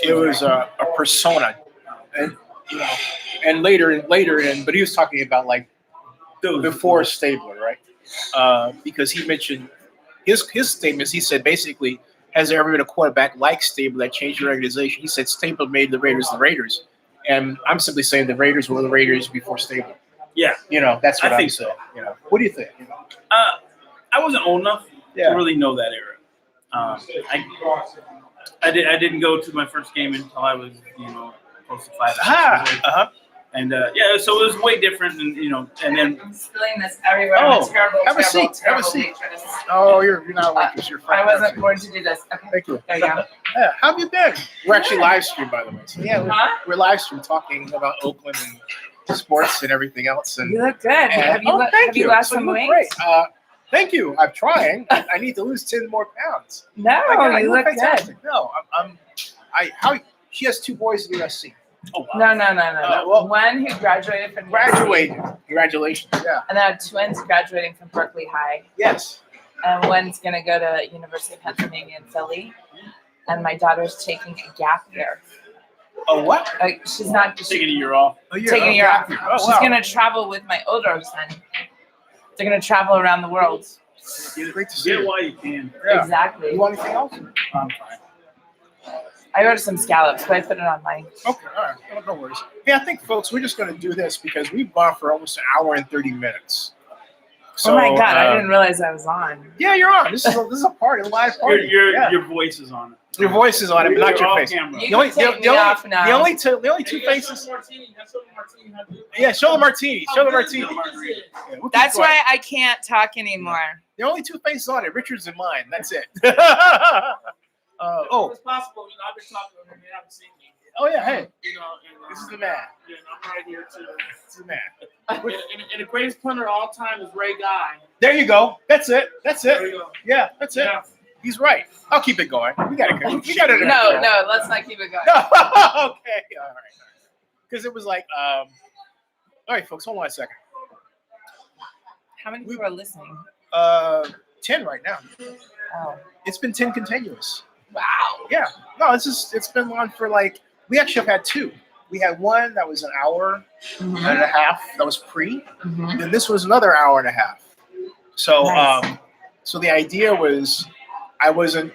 It was a persona. And later, but he was talking about like before Stabler, right? Because he mentioned his statements. He said basically, has there ever been a quarterback like Stabler that changed your organization? He said Stabler made the Raiders the Raiders. And I'm simply saying the Raiders were the Raiders before Stabler. Yeah. That's what I I'm think saying. What do you think? I wasn't old enough to really know that era. I didn't go to my first game until I was, close to 5 or 6 years old. And so it was way different, and then I'm spilling this everywhere. I'm a terrible, have a seat. terrible Have a seat. waitress. Oh, you're not a waitress. You're fine. I wasn't born to do this. Okay. Thank you. There you go. Yeah, how have you been? We're actually live stream, by the way. So Huh? we're live stream talking about Oakland and sports and everything else. And You look good. Have you thank you. lost So some you look weight? great. Thank you. I'm trying. I need to lose 10 more pounds. No, I you look fantastic. good. No, she has 2 boys at USC. oh wow. No. Well, One who graduated from graduated. USC, Congratulations. Yeah. and then I have twins graduating from Berkeley High, Yes. and one's gonna go to University of Pennsylvania in Philly, and my daughter's taking a gap year. Oh, what? Like she's not Taking a year off. Oh, you're taking a year off. Oh, She's wow. gonna travel with my older son. They're gonna travel around the world. Great to see Get you. while you can. Yeah. Exactly. You want anything else? I'm fine. I ordered some scallops, but I put it on mine. Okay, all right. No worries. Yeah, I think, folks, we're just going to do this because we've gone for almost an hour and 30 minutes. So, oh my god, I didn't realize I was on. Yeah, you're on. This is a party, a live party. Your voice is on it. Your voice is on it, but not your off face. camera. You can take me off now. The only two faces. Yeah, show the martini. Show the martini. Yeah, we'll That's keep going. why I can't talk anymore. The only 2 faces on it, Richard's and mine. That's it. It's possible. I've been talking with him. They haven't seen me. Oh yeah. Hey, And, this is the man. Yeah, and I'm right here too. This is the man. And the greatest punter of all time is Ray Guy. There you go. That's it. That's There it. you go. Yeah, that's it. Yeah. He's right. I'll keep it going. We got it. We got it. under No, control. no, let's not keep it going. No. Okay. All right. Because it was like, all right, folks. Hold on a second. How many people are listening? 10 right now. Oh, It's been 10 continuous. wow. Yeah. No, it's been on for like, we actually have had 2. We had one that was an hour and a half. That was pre. Mhm. And this was another hour and a half. So, Nice. so the idea was, I wasn't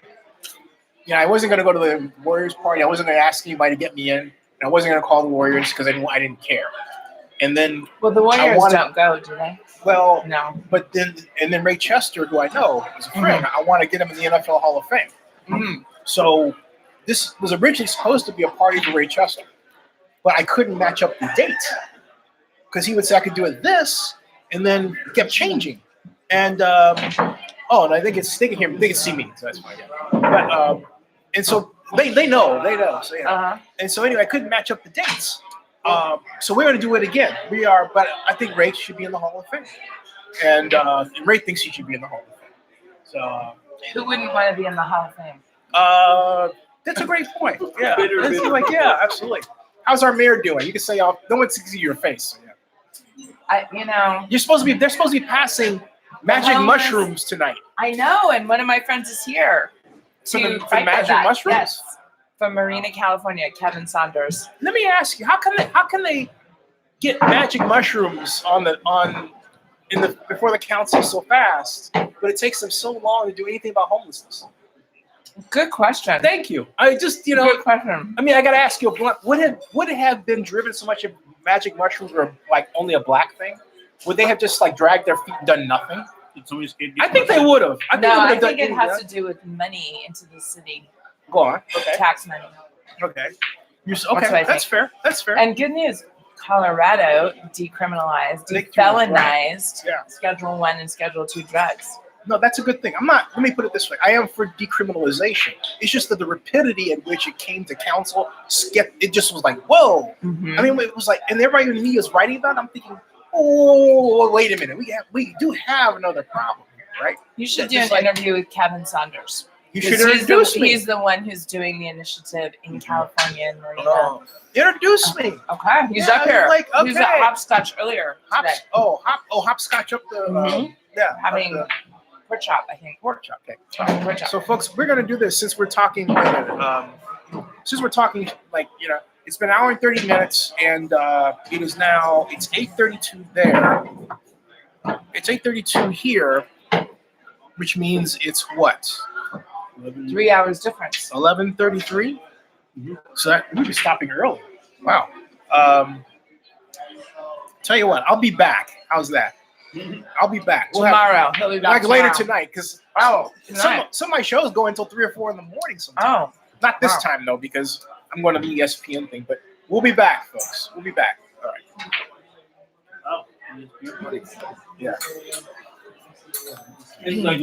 going to go to the Warriors party. I wasn't going to ask anybody to get me in. And I wasn't going to call the Warriors because I didn't care. And then, Well, the Warriors wanted- don't go, do they? well, No. but then Ray Chester, who I know is a friend, I want to get him in the NFL Hall of Fame. So this was originally supposed to be a party for Ray Chester, but I couldn't match up the date because he would say I could do it this, and then it kept changing. And and I think they can see me, so that's fine. Yeah. But and so they know. So yeah. And so anyway, I couldn't match up the dates. So we're going to do it again. We are, but I think Ray should be in the Hall of Fame, and Ray thinks he should be in the Hall of Fame. So Who wouldn't want to be in the Hall of Fame? that's a great point. Yeah, yeah, absolutely. How's our mayor doing? You can say, no one can see your face. So yeah. They're supposed to be passing magic homeless- mushrooms tonight. I know, and one of my friends is here For to the fight for magic that. mushrooms? Yes. From Marina, California, Kevin Saunders. Let me ask you, how can they get magic mushrooms before the council so fast, but it takes them so long to do anything about homelessness? Good question. Thank you. I just, Good question. I mean, I got to ask you, would it have been driven so much if magic mushrooms were like only a black thing? Would they have just like dragged their feet and done nothing? I think they would have. I think it has to do with money into the city, Go on. Okay. tax money. Okay. That's what I That's think. fair. That's fair. And good news, Colorado decriminalized, Thank you. defelonized Yeah. Schedule 1 and Schedule 2 drugs. No, that's a good thing. Let me put it this way. I am for decriminalization. It's just that the rapidity at which it came to council, it just was like, whoa. Mhm. I mean, it was like, and everybody in the media is writing about it. I'm thinking, oh, wait a minute. We do have another problem here, right? You should That's do an just like- interview with Kevin Saunders. You should Because introduce me. He's the one who's doing the initiative in California and Marina. Oh, introduce me. Okay, he's Yeah, up here. like, He was at okay. Hopscotch earlier today, Hopscotch up the Mhm. having up pork chop, I think. the pork chop. Okay. Pork chop. So, folks, we're gonna do this since we're talking. Like it's been an hour and 30 minutes, and it's 8:32 there. It's 8:32 here, which means it's what? 3 hours difference. 11:33. So that we'll be stopping early. Wow. Tell you what, I'll be back. How's that? I'll be back. We'll have- Tomorrow. He'll be back like later tomorrow. tonight, because Oh, tonight. some of my shows go until 3 or 4 in the morning sometimes. Oh, Not this wow. time though, because I'm going to the ESPN thing. But we'll be back, folks. We'll be back. All right. Oh, Yeah. it's like